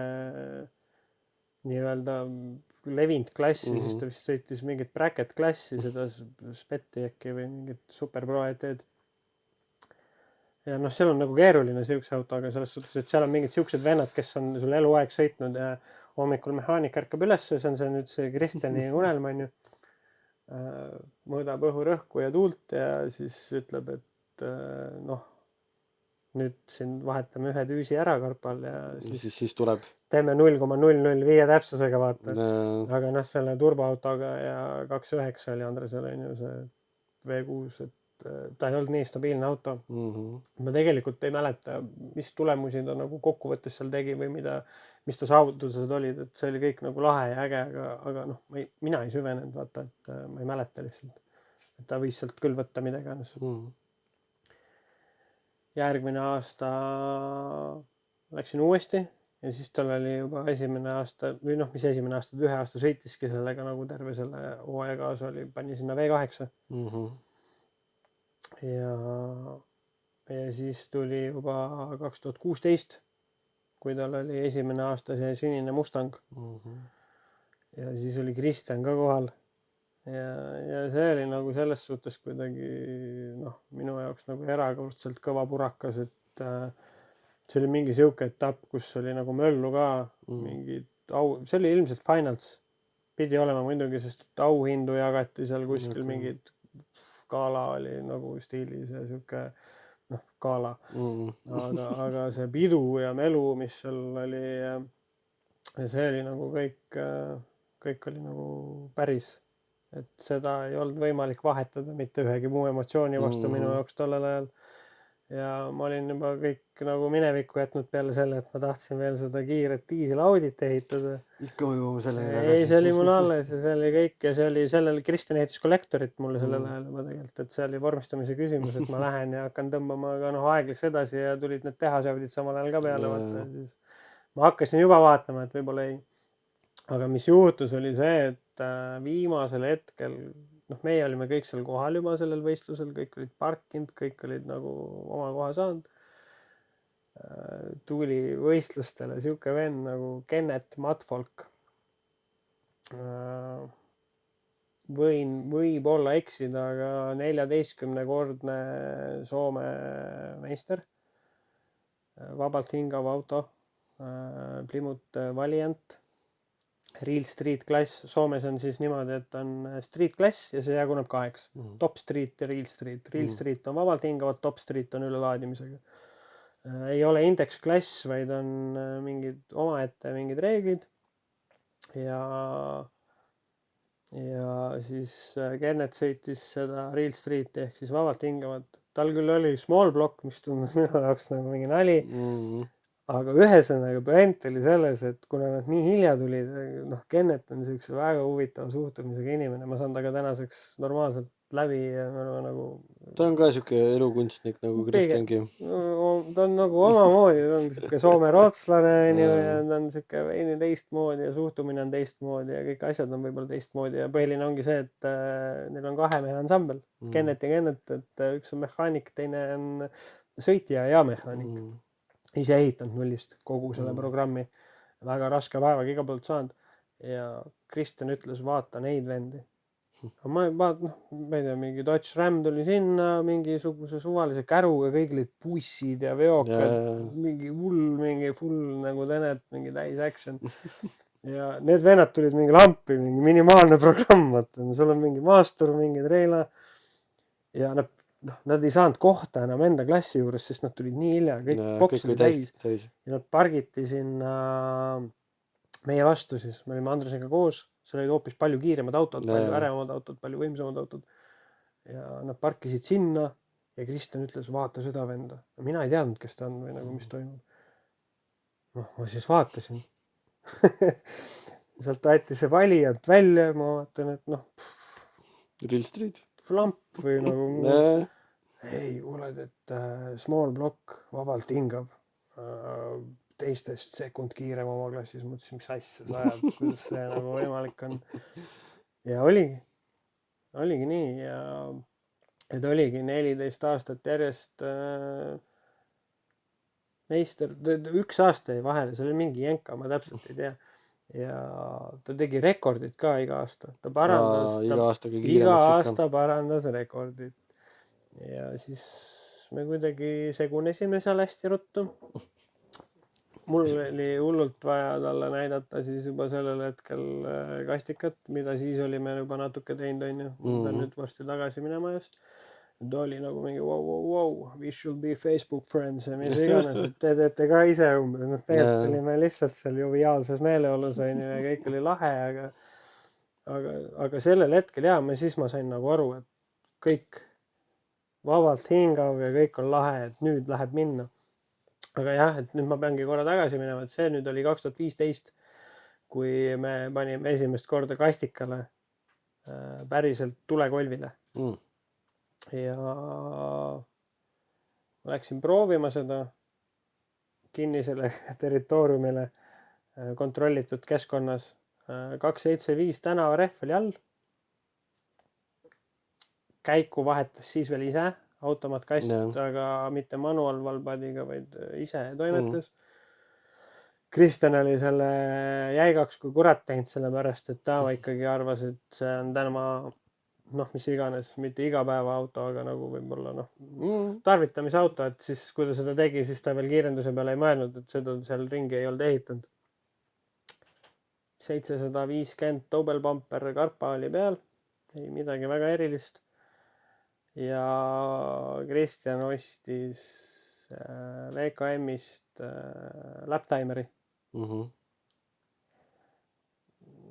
nii-öelda levinud klassi, siis ta vist sõitis mingit bracket klassi, seda Spetti äkki või mingit Super Pro ET-d. Ja noh, seal on nagu keeruline siukse autoga selles suhtes, et seal on mingid siuksed vennad, kes on sul eluaeg sõitnud ja hommikul mehaanik ärkab üles, see on see nüüd see Kristjani unelm, on ju. Mõõdab õhurõhku ja tuult ja siis ütleb, et noh, nüüd siin vahetame ühe tüüsi ära karpal ja siis tuleb. Teeme 0,005 täpsusega, vaata. Aga noh, selle turboautoga ja 2.9 oli Andresel on ju see V6, et ta ei olnud nii stabiilne auto. Ma tegelikult ei mäleta, mis tulemusi ta nagu kokkuvõttes seal tegi või mis ta saavutused olid, et see oli kõik nagu lahe ja äge, aga noh, mina ei süvenenud, vaata, et ma ei mäleta lihtsalt, et ta võis sealt küll võtta midagi annus. Järgmine aasta läksin uuesti ja siis tal oli juba esimene aasta või noh, mis esimene aasta, 1 aasta sõitiski sellega nagu terve selle hooaja kaasa oli, pani sinna V8. Ja siis tuli juba 2016, kui tal oli esimene aasta see sinine Mustang. Ja siis oli Kristjan ka kohal. Ja see oli nagu selles suhtes kuidagi noh, minu jaoks nagu erakordselt kõva purakas, et see oli mingi siuke etapp, kus oli nagu möllu ka mingid see oli ilmselt finals, pidi olema muidugi, sest auhindu jagati seal kuskil mingid gala oli nagu stiilis ja siuke noh, gala, aga see pidu ja melu, mis seal oli, see oli nagu kõik oli nagu päris. Et seda ei olnud võimalik vahetada mitte ühegi muu emotsiooni vastu minu jaoks tollel ajal. Ja ma olin juba kõik nagu minevikku jätnud peale selle, et ma tahtsin veel seda kiiret diisel Audit ehitada. Ikka võivad selle ei, see oli mul alles ja see oli kõik ja see oli sellel Kristjan ehitis kollektorit mulle sellel ajal juba tegelikult, et see oli vormistamise küsimus, et ma lähen ja hakkan tõmbama ka noh aeglis edasi ja tulid need tehasjõudid samal ajal ka peale. Vaata, siis ma hakkasin juba vaatama, et võib-olla ei. Aga mis juhtus oli see, et viimasel hetkel, noh, meie olime kõik seal kohal juba sellel võistlusel, kõik olid parkinud, kõik olid nagu oma koha saanud. Tuli võistlustele siuke vend nagu Kenneth Matfolk. Võib-olla eksida, aga 14-kordne Soome meister. Vabalt hingav auto. Plymouth Valiant. Real Street klass, Soomes on siis niimoodi, et on Street klass ja see jaguneb 2. Top Street ja Real Street. Real Street on vabalt hingavad, Top Street on ülelaadimisega. Ei ole Index klass, vaid on mingid omaette mingid reeglid. Ja siis Kenneth sõitis seda Real Streeti ehk siis vabalt hingavad. Tal küll oli small block, mis tundus minu jaoks nagu mingi nali. Aga ühesõnaga point oli selles, et kuna nad nii hilja tulid, noh, Kenneth on siukse väga huvitava suhtumisega inimene, ma saan taga tänaseks normaalselt läbi ja nagu... Ta on ka siuke elukunstnik nagu Kristjangi. Ta on nagu omamoodi, ta on siuke soome-rootslane ja ta on siuke veini teistmoodi ja suhtumine on teistmoodi ja kõik asjad on võib-olla teistmoodi ja põhiline ongi see, et neil on 2 mehe ansambel, Kenneth ja Kenneth, et üks on mehaanik, teine on sõitja ja mehaanik. Ise ehitanud nullist kogu selle programmi. Väga raske vaevaga iga poolt saanud. Ja Kristjan ütles, vaata neid vendi. Ma ei tea, mingi Dodge Ram tuli sinna, mingisuguse suvalise käruga, kõik olid bussid ja veokad, mingi full nagu Tenet, mingi täis action. Ja need vennad tulid mingi lampi, mingi minimaalne programm. Sul on mingi maastur, mingi treila. Ja nad ei saanud kohta enam enda klassi juures, sest nad tulid nii hilja, kõik boksid oli täis täis. ja nad pargiti sinna meie vastu siis, me olime Andresega koos, seal olid hoopis palju kiiremad autod, palju ärevamad autod, palju võimsamad autod ja nad parkisid sinna ja Kristjan ütles, vaata seda venda. Mina ei teadnud, kes ta on või nagu, mis toimub. Ma siis vaatasin. Sealt aeti see valijalt välja ja ma vaatan, et Real Street. Lamp või nagu ei, kuuled, et small block vabalt hingab teistest sekund kiirem oma klassis. Mõtlesin, mis asja sa ajad, kuidas see nagu võimalik on. Ja oligi nii ja et oligi 14 aastat järjest meister, 1 aasta jäi vahele, see oli mingi jenka, ma täpselt ei tea. Ja ta tegi rekordid ka iga aasta. Ta parandas, iga aasta parandas rekordid. Ja siis me kuidagi segunesime seal hästi ruttu. Mul oli hullult vaja talle näidata siis juba sellel hetkel kastikat, mida siis olime juba natuke teinud, on ju. Ta nüüd varsti tagasi minema just. Ta oli nagu mingi wow, we should be Facebook friends ja mis iganes, et te teete ka ise umbes. Tegelikult olime lihtsalt seal joviaalses meeleolus, on ju, ja kõik oli lahe, aga sellel hetkel siis ma sain nagu aru, et kõik vabalt hingav ja kõik on lahe, et nüüd läheb minna. Aga jah, et nüüd ma peangi korra tagasi minema, et see nüüd oli 2015, kui me panime esimest korda kastikale päriselt tulekolvile. Ja ma läksin proovima seda kinnisele territooriumile kontrollitud keskkonnas. 275 tänavarehv oli all. Käiku vahetas siis veel ise automaatkast, aga mitte manuaalvalbadiga, vaid ise toimetas. Kristjan oli selle jäigaks kui kurat teinud, sellepärast, et ta ikkagi arvas, et see on tänama mis iganes, mitte igapäeva auto, aga nagu võib-olla tarvitamisauto, et siis kui ta seda tegi, siis ta veel kiirenduse peale ei mõelnud, et seda seal ringi ei olnud ehitanud. 750 double bumper karpa oli peal, ei midagi väga erilist. Ja Kristjan ostis VKM-ist laptimeri.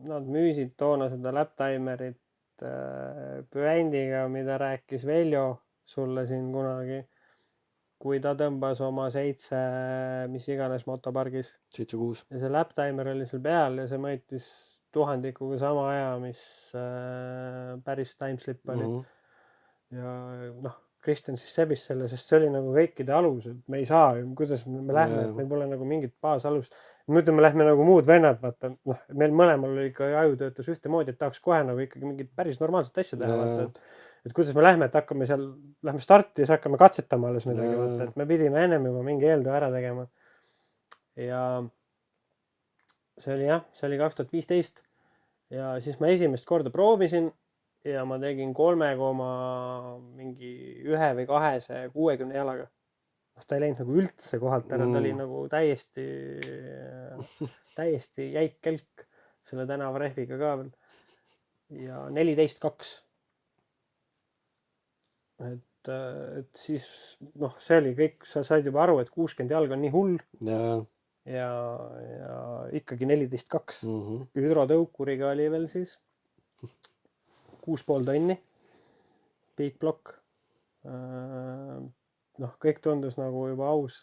Nad müüsid toona seda laptimerit bändiga, mida rääkis Veljo sulle siin kunagi, kui ta tõmbas oma 7 mis iganes motopargis. 7-6. Ja see laptimer oli seal peal ja see mõõtis 1000-kuga sama aja, mis päris timeslip oli. Ja Kristjan siis sebis selle, sest see oli nagu kõikide alus, et me ei saa, kuidas me lähme, et meil pole nagu mingit baasalust. Nüüd me lähme nagu muud vennad, vaata, meil mõlemal oli ikka aju töötas ühtemoodi, et tahaks kohe nagu ikkagi mingit päris normaalset asja teha, vaata, et kuidas me lähme, et hakkame seal, lähme starti ja siis hakkame katsetama alles midagi, vaata, et me pidime ennem juba mingi eeltöö ära tegema. Ja see oli 2015 ja siis ma esimest korda proovisin ja ma tegin 3,1 või 260 jalaga. Ta ei läinud nagu üldse kohalt ära, ta oli nagu täiesti jäik kelk selle tänavarehviga ka veel. Ja 14,2. Et siis, see oli kõik, sa said juba aru, et 60 jalga on nii hull. Ja ikkagi 14,2. Hüdrotõukuriga oli veel siis 6,5 tonni, piikblokk. Kõik tundus nagu juba aus.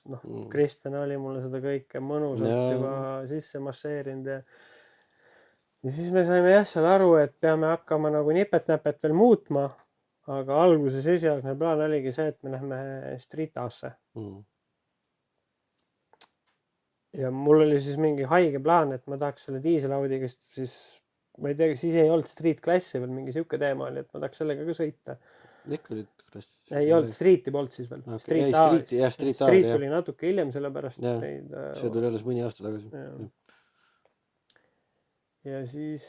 Kristjan oli mulle seda kõike mõnusalt juba sisse masseerinud. Ja siis me saime seal aru, et peame hakkama nagu nipet-näpet veel muutma. Aga alguses esialgne plaan oligi see, et me lähme Street A-sse. Ja mul oli siis mingi haige plaan, et ma tahaks selle diiselaudigast siis, ma ei tea, siis ei olnud Street klassi veel, mingi siuke teema oli, et ma tahaks sellega ka sõita. Ikka olid klassis. Ei olnud Streeti poolt siis veel. Street tuli natuke hiljem, sellepärast. See tuli alles mõni aasta tagasi. Ja siis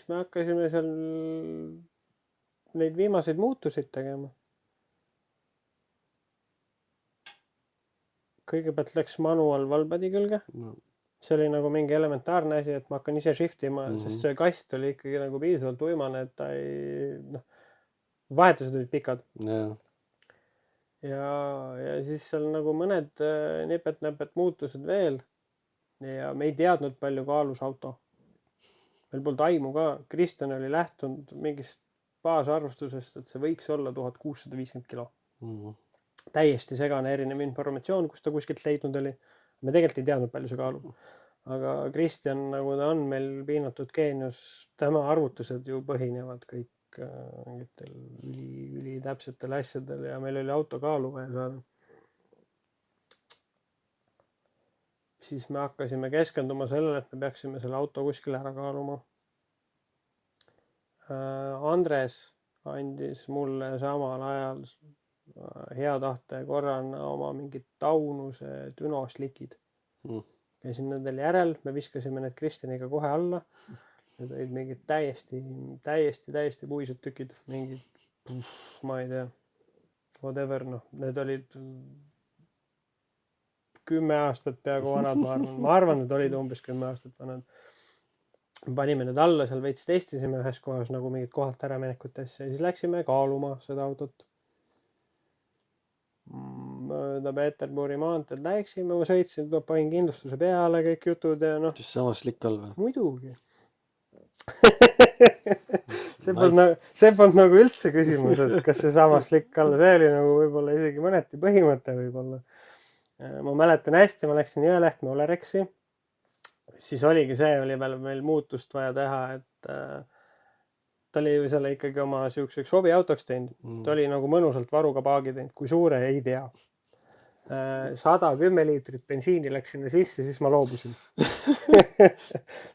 me hakkasime seal neid viimaseid muutusid tegema. Kõigepealt läks manual valbadi külge. See oli nagu mingi elementaarne asi, et ma hakkan ise shiftima, sest see kast oli ikkagi nagu piisavalt uimane, et ta ei, vahetused olid pikad. Jaa. Ja siis seal nagu mõned nipet-näpet muutused veel ja me ei teadnud, palju kaalus auto. Meil polnud aimu ka. Kristjan oli lähtunud mingist baasarvustusest, et see võiks olla 1650 kilo. Täiesti segane erinev informatsioon, kus ta kuskilt leidnud oli. Me tegelikult ei teadnud, palju see kaalub. Aga Kristjan, nagu ta on meil piinatud geenius, tema arvutused ju põhinevad kõik mingitel üli täpsetel asjadel ja meil oli auto kaalu vaja saada. Siis me hakkasime keskenduma sellele, et me peaksime selle auto kuskil ära kaaluma. Andres andis mulle samal ajal hea tahte korrana oma mingid Taunuse Dünoslikid. Käisin nendel järel, me viskasime need Kristjaniga kohe alla. Need olid mingid täiesti puised tükid, mingid, ma ei tea, whatever, noh, need olid 10 aastat peaaegu vanad, ma arvan, need olid umbes 10 aastat vanad. Panime need alla, seal veits testisime ühes kohas nagu mingid kohalt ära minekutesse ja siis läksime kaaluma seda autot. Mööda Peterburi maanteed läksime, ma sõitsin, panin kindlustuse peale kõik jutud ja noh. Siis sama slikk all või? Muidugi. see polnud nagu üldse küsimus, et kas see sama slikk all, see oli nagu võib-olla isegi mõneti põhimõte võib-olla. Ma mäletan hästi, ma läksin Jõelehtme Olereksi. Siis oligi see, oli meil muutust vaja teha, et ta oli ju selle ikkagi oma siukseks hobiautoks teinud. Ta oli nagu mõnusalt varuga paagi teinud, kui suure ei tea. 110 liitrit bensiini läks sinna sisse, siis ma loobusin.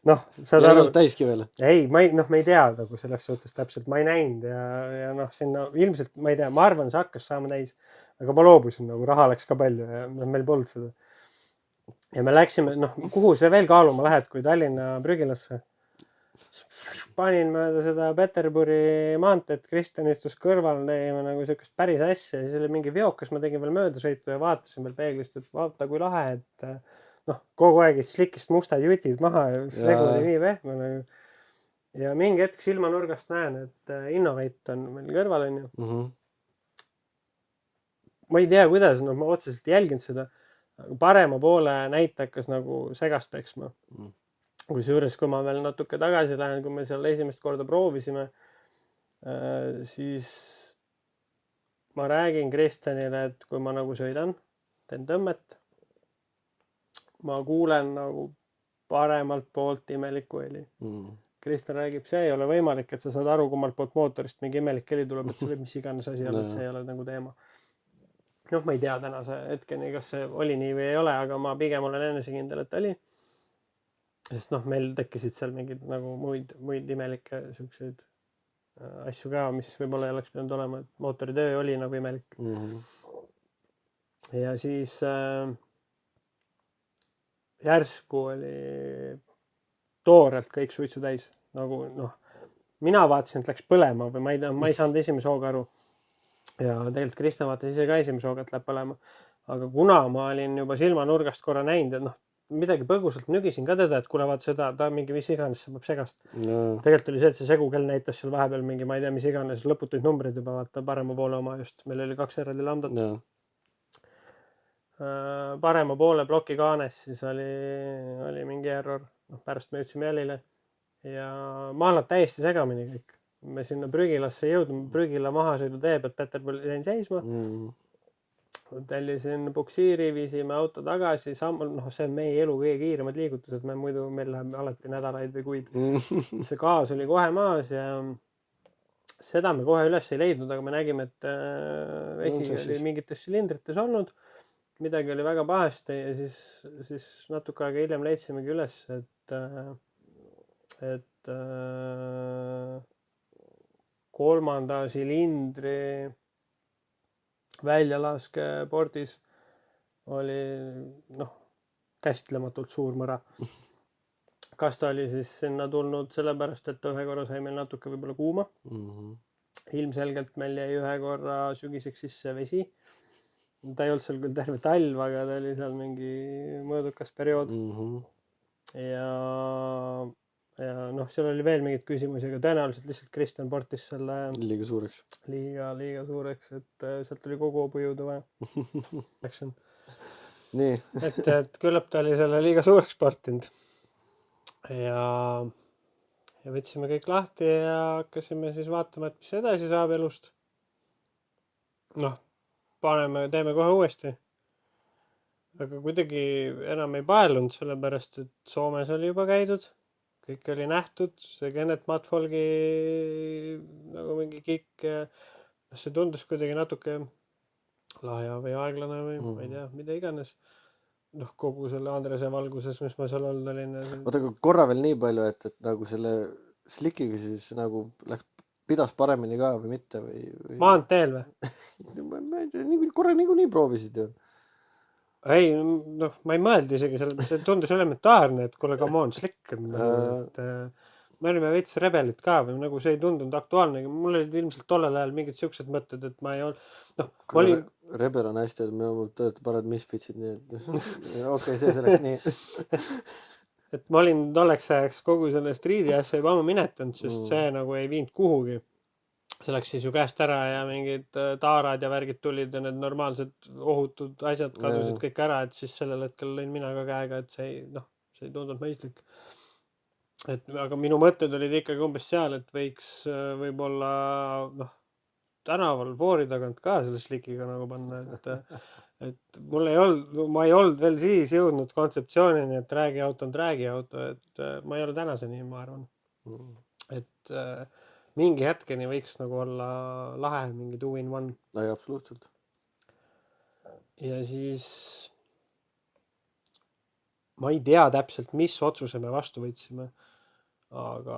Noh, ja ei olnud täiski veel? Ei, me ei tea nagu selles suhtes täpselt, ma ei näinud ja noh, sinna ilmselt, ma ei tea, ma arvan, see hakkas saama täis, aga ma loobusin, nagu raha läks ka palju ja meil polnud seda. Ja me läksime, noh, kuhu see veel kaaluma lähed, kui Tallinna prügilasse? Panin mööda seda Peterburi maanteed, Kristjan istus kõrval, tegime nagu sellist päris asja ja siis oli mingi veokas, ma tegin veel möödasõitu ja vaatasin veel peeglist, et vaata kui lahe, et noh, kogu aeg slikist mustad jutid maha ja segu oli nii pehme nagu. Ja mingi hetk silmanurgast näen, et Innovate on meil kõrval on ju. Ma ei tea, kuidas, no ma otseselt jälginud seda, parema poole näite hakkas nagu segast peksma. Kusjuures, kui ma veel natuke tagasi lähen, kui me seal esimest korda proovisime, siis ma räägin Kristjanile, et kui ma nagu sõidan, teen tõmmet, ma kuulen nagu paremalt poolt imelikku heli. Kristjan räägib, see ei ole võimalik, et sa saad aru, kummalt poolt mootorist mingi imelik heli tuleb, et see võib mis iganes asi olla, et see ei ole nagu teema. Noh, ma ei tea tänase hetkeni, kas see oli nii või ei ole, aga ma pigem olen enesekindel, et oli. Sest noh, meil tekkisid seal mingid nagu muid imelikke selliseid asju ka, mis võib-olla ei oleks pidanud olema, et mootori töö oli nagu imelik. Ja siis järsku oli toorelt kõik suitsu täis. Nagu noh, mina vaatasin, et läks põlema või ma ei saanud esimese hooga aru. Ja tegelikult Kristjan vaatas ise ka esimese hooga, et läheb põlema. Aga kuna ma olin juba silmanurgast korra näinud, et noh, midagi põgusalt nügisin ka teda, et kuule vaata seda, ta mingi mis iganes saab segast. Tegelikult oli see, et see segukell näitas seal vahepeal mingi, ma ei tea, mis iganes lõputuid numbreid juba vaata parema poole oma just. Meil oli 2 eraldi lambdat. Parema poole ploki kaanes siis oli mingi error. Pärast me jõudsime jälile ja maalad täiesti segamini kõik. Me sinna prügilasse jõudme, prügila mahasõidu tee pealt Peterburi jäin seisma. Tellisin buksiiri, viisime auto tagasi, noh, see on meie elu kõige kiiremad liigutused, muidu meil läheb alati nädalaid või kuid. See gaas oli kohe maas ja seda me kohe üles ei leidnud, aga me nägime, et vesi oli mingites silindrites olnud, midagi oli väga pahasti ja siis natuke aega hiljem leidsimegi üles, et 3. silindri väljalaske pordis oli käsitlematult suur mõra. Kas ta oli siis sinna tulnud sellepärast, et ühe korra sai meil natuke võib-olla kuuma. Ilmselgelt meil jäi ühe korra sügiseks sisse vesi. Ta ei olnud seal küll terve talv, aga ta oli seal mingi mõõdukas periood. Ja ja noh, seal oli veel mingeid küsimusi, aga tõenäoliselt lihtsalt Kristjan portis selle liiga suureks. liiga suureks, et sealt oli kogu hobujõudu vaja. Nii. et küllap ta oli selle liiga suureks portinud. Ja võtsime kõik lahti ja hakkasime siis vaatama, et mis edasi saab elust. Noh, teeme kohe uuesti. Aga kuidagi enam ei paelunud, sellepärast, et Soomes oli juba käidud. Kõik oli nähtud, see Kenneth Matfolgi nagu mingi kikk. See tundus kuidagi natuke lahja või aeglane või ma ei tea, mida iganes. Noh, kogu selle Andrese valguses, mis ma seal olnud olin. Oota, aga korra veel nii palju, et nagu selle slikiga siis nagu pidas paremini ka või mitte või... Maanteel või? Ma ei tea, korra nii proovisid ju. Ei, noh, ma ei mõeldi isegi selle, see tundus elementaarne, et kuule, come on, slick. Me olime veits rebelit ka või nagu see ei tundunud aktuaalne. Mul olid ilmselt tollel ajal mingid siuksed mõtted, et ma ei olnud... Noh, ma olin... Rebel on hästi, et me tõesti parad misfitsid, nii et okei, see selleks nii. Et ma olin tolleks ajaks kogu selle striidi asja juba ammu minetanud, sest see nagu ei viinud kuhugi. See läks siis ju käest ära ja mingid taarad ja värgid tulid ja need normaalsed ohutud asjad kadusid kõik ära, et siis sellel hetkel lõin mina ka käega, et see ei tundunud mõistlik. Aga minu mõtted olid ikkagi umbes seal, et võiks võib-olla tänaval foori tagant ka selle slikiga nagu panna, et ma ei olnud veel siis jõudnud kontseptsioonini, et räägiauto on räägiauto, et ma ei ole tänaseni, ma arvan. Et mingi hetkeni võiks nagu olla lahe, mingi 2-in-1. Ei, absoluutselt. Ja siis ma ei tea täpselt, mis otsuse me vastu võtsime, aga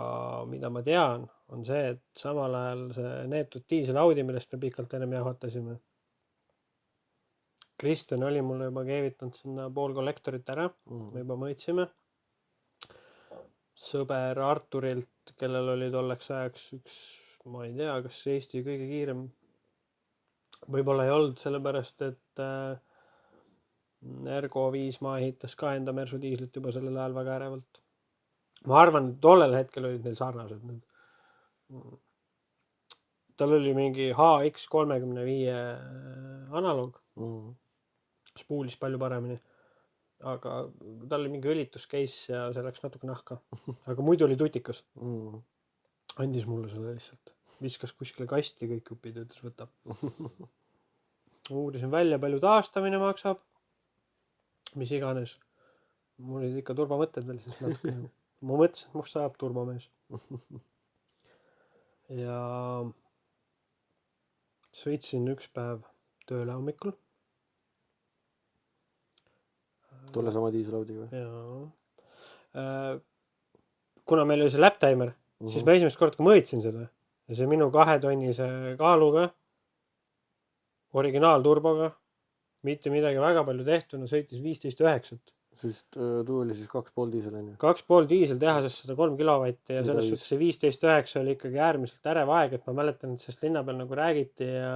mida ma tean, on see, et samal ajal see neetud diisel Audi, millest me pikalt ennem jahvatasime. Kristjan oli mulle juba keevitanud sinna pool kollektorit ära, me juba mõõtsime. Sõber Arturilt, kellel oli tolleks ajaks üks, ma ei tea, kas Eesti kõige kiirem. Võib-olla ei olnud, sellepärast, et Ergo 5 maa ehitas ka enda Mersu diislit juba sellel ajal väga ärevalt. Ma arvan, tollel hetkel olid neil sarnased. Tal oli mingi HX35 analoog, spuulis palju paremini. Aga tal oli mingi õlituscase ja see läks natuke nahka. Aga muidu oli tutikas. Andis mulle selle lihtsalt. Viskas kuskile kasti kõik jupid ja ütles võtab. Uurisin välja, palju taastamine maksab. Mis iganes. Mul olid ikka turbamõtted veel siis natuke. Ma mõtlesin, et must saab turbomees. Ja sõitsin üks päev tööle hommikul. Tolle sama diiselaudiga. Jaa. Kuna meil oli see lap-timer, siis ma esimest kord mõõtsin seda. Ja see minu 2-tonnise kaaluga, originaalturboga, mitte midagi väga palju tehtuna, sõitis 15.9. Sest tuu oli siis 2,5 diisel, on ju? 2,5 diisel tehasest 103 kilovatti ja selles suhtes see 15.9 oli ikkagi äärmiselt ärev aeg, et ma mäletan, et sellest linna peal nagu räägiti ja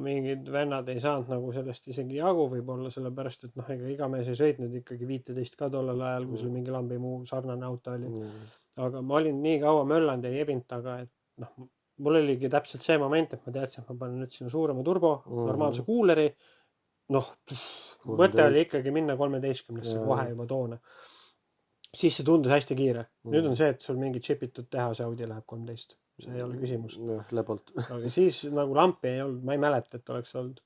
mingid vennad ei saanud nagu sellest isegi jagu võib-olla, sellepärast, et ega iga mees ei sõitnud ikkagi 15 ka tollel ajal, kui sul mingi lambi muu sarnane auto oli. Aga ma olin nii kaua möllanud ja jebint taga, et mul oligi täpselt see moment, et ma teadsin, et ma panen nüüd sinna suurema turbo, normaalse kuuleri. Mõte oli ikkagi minna 13-sse kohe juba toona. Siis see tundus hästi kiire. Nüüd on see, et sul mingi chipitud tehase Audi läheb 13. See ei ole küsimus. Läbolt. Aga siis nagu lampi ei olnud, ma ei mäleta, et oleks olnud.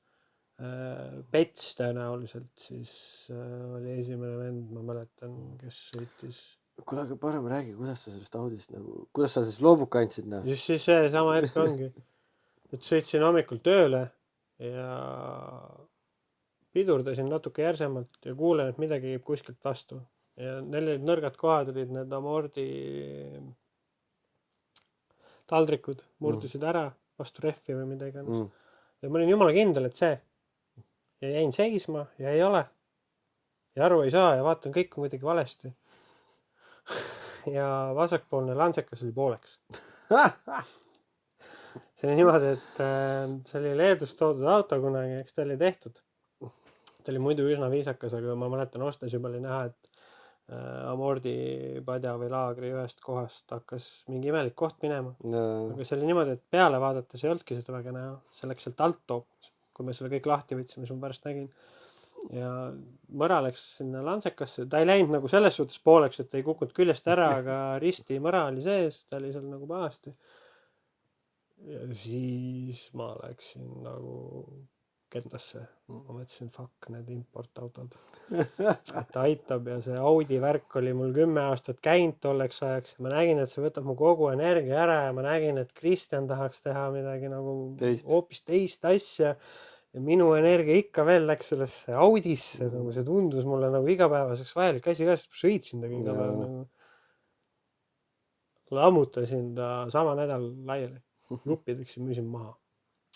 Pets tõenäoliselt siis oli esimene vend, ma mäletan, kes sõitis. Kuule, aga parem räägi, kuidas sa sellest Audist nagu, kuidas sa siis loobuka andsid? Just siis see sama hetk ongi. Et sõitsin hommikul tööle ja pidurdasin natuke järsemalt ja kuulen, et midagi käib kuskilt vastu. Ja neil olid nõrgad kohad, olid need amordi taldrikud, murdusid ära vastu rehvi või mida iganes. Ja ma olin jumala kindel, et see. Ja jäin seisma ja ei ole. Ja aru ei saa ja vaatan kõik muidugi valesti. Ja vasakpoolne lantsekas oli pooleks. See oli niimoodi, et see oli Leedust toodud auto kunagi, eks ta oli tehtud. Ta oli muidu üsna viisakas, aga ma mäletan ostes juba oli näha, amordipadja või laagri ühest kohast hakkas mingi imelik koht minema. Aga see oli niimoodi, et peale vaadates ei olnudki seda väga näha. See läks sealt alt hoopis, kui me selle kõik lahti võtsime, siis ma pärast nägin. Ja mõra läks sinna lantsekasse. Ta ei läinud nagu selles suhtes pooleks, et ei kukkunud küljest ära, aga risti mõra oli sees, ta oli seal nagu pahasti. Ja siis ma läksin nagu kentasse. Ma mõtlesin, fuck, need importautod. Et aitab ja see Audi värk oli mul 10 aastat käinud tolleks ajaks. Ma nägin, et see võtab mu kogu energia ära ja ma nägin, et Kristjan tahaks teha midagi nagu hoopis teist asja. Ja minu energia ikka veel läks sellesse Audisse. Nagu see tundus mulle nagu igapäevaseks vajalik asi ka, sest sõitsin ta iga päev nagu. Lammutasin ta sama nädal laiali. Gruppideks ja müüsin maha.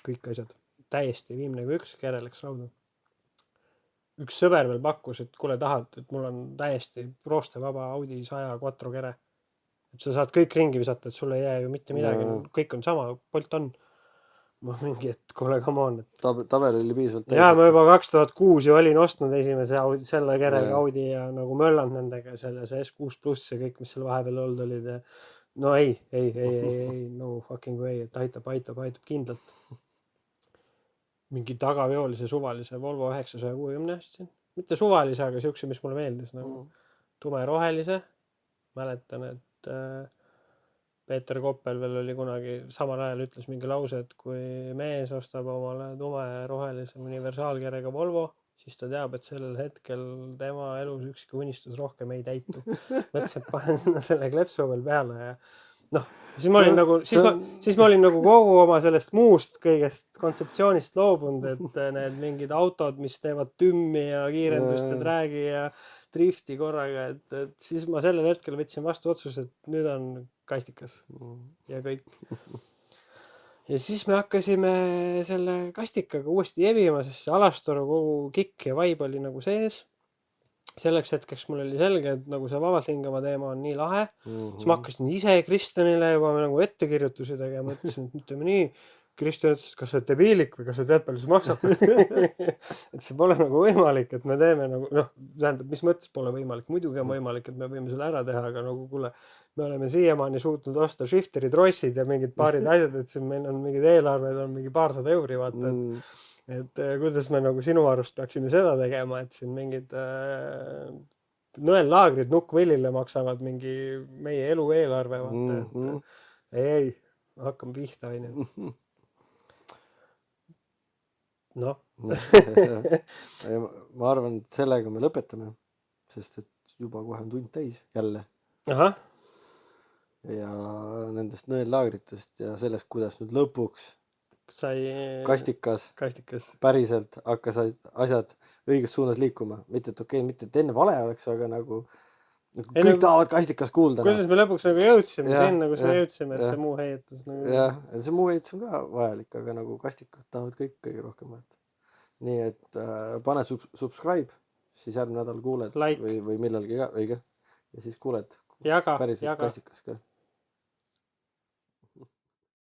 Kõik asjad. Täiesti viimne kui üks, kere läks lauda. Üks sõber veel pakkus, et kuule tahad, et mul on täiesti roostevaba Audi 100 quattro kere. Et sa saad kõik ringi visata, et sulle ei jää ju mitte midagi. Kõik on sama, Bolt on. Ma mingi, et kuule, come on. Tabel oli piisavalt. Ja ma juba 2006 ju olin ostnud esimese Audi, selle kerega Audi ja nagu möllanud nendega selle S6 Plus ja kõik, mis seal vahepeal olnud olid. No ei, no fucking way, et aitab kindlalt. Mingi tagaveolise suvalise Volvo 960 ostsin. Mitte suvalise, aga siukse, mis mulle meeldis. Nagu tume rohelise. Mäletan, et Peeter Koppel veel oli kunagi samal ajal ütles mingi lause, et kui mees ostab omale tume rohelise universaalkerega Volvo, siis ta teab, et sellel hetkel tema elus ükski unistus rohkem ei täitu. Mõtlesin, et panen sinna selle klepsu veel peale ja siis ma olin nagu kogu oma sellest muust kõigest kontseptsioonist loobunud, et need mingid autod, mis teevad tümmi ja kiirendust ja dragi ja drifti korraga, et siis ma sellel hetkel võtsin vastu otsuse, et nüüd on kastikas ja kõik. Ja siis me hakkasime selle kastikaga uuesti jevima, sest see Alastoru kogu kikk ja vibe oli nagu sees. Selleks hetkeks mul oli selge, et nagu see vabalt hingama teema on nii lahe. Siis ma hakkasin ise Kristjanile juba nagu ettekirjutusi tegema. Mõtlesin, et ütleme nii, Kristjan ütles, et kas see debiilik või kas see tead palju see maksab. Et see pole nagu võimalik, et me teeme nagu, tähendab, mis mõttes pole võimalik. Muidugi on võimalik, et me võime selle ära teha, aga nagu kuule, me oleme siiamaani suutnud osta shifteri trossid ja mingid paarid asjad, et siin meil on mingid eelarved, on mingi paarsada euri, vaata, et kuidas me nagu sinu arust peaksime seda tegema, et siin mingid nõellaagrid nukkvillile maksavad mingi meie elu eelarve, vaata, et ei, hakkame pihta, aine. Ma arvan, et sellega me lõpetame, sest et juba kohe on tund täis jälle. Aha. Ja nendest nõellaagritest ja sellest, kuidas nüüd lõpuks sai kastikas päriselt hakkas asjad õiges suunas liikuma. Mitte et okei, mitte et enne vale oleks, aga nagu kõik tahavad kastikas kuulda. Kuidas me lõpuks nagu jõudsime sinna, kus me jõudsime, et see muu heiutus nagu... Jah, see muu heiutus on ka vajalik, aga nagu kastikud tahavad kõik kõige rohkem võtta. Nii et pane subscribe, siis järgmine nädal kuuled like. Või millalgi ka, õige. Ja siis kuuled jaga päriselt kastikas ka.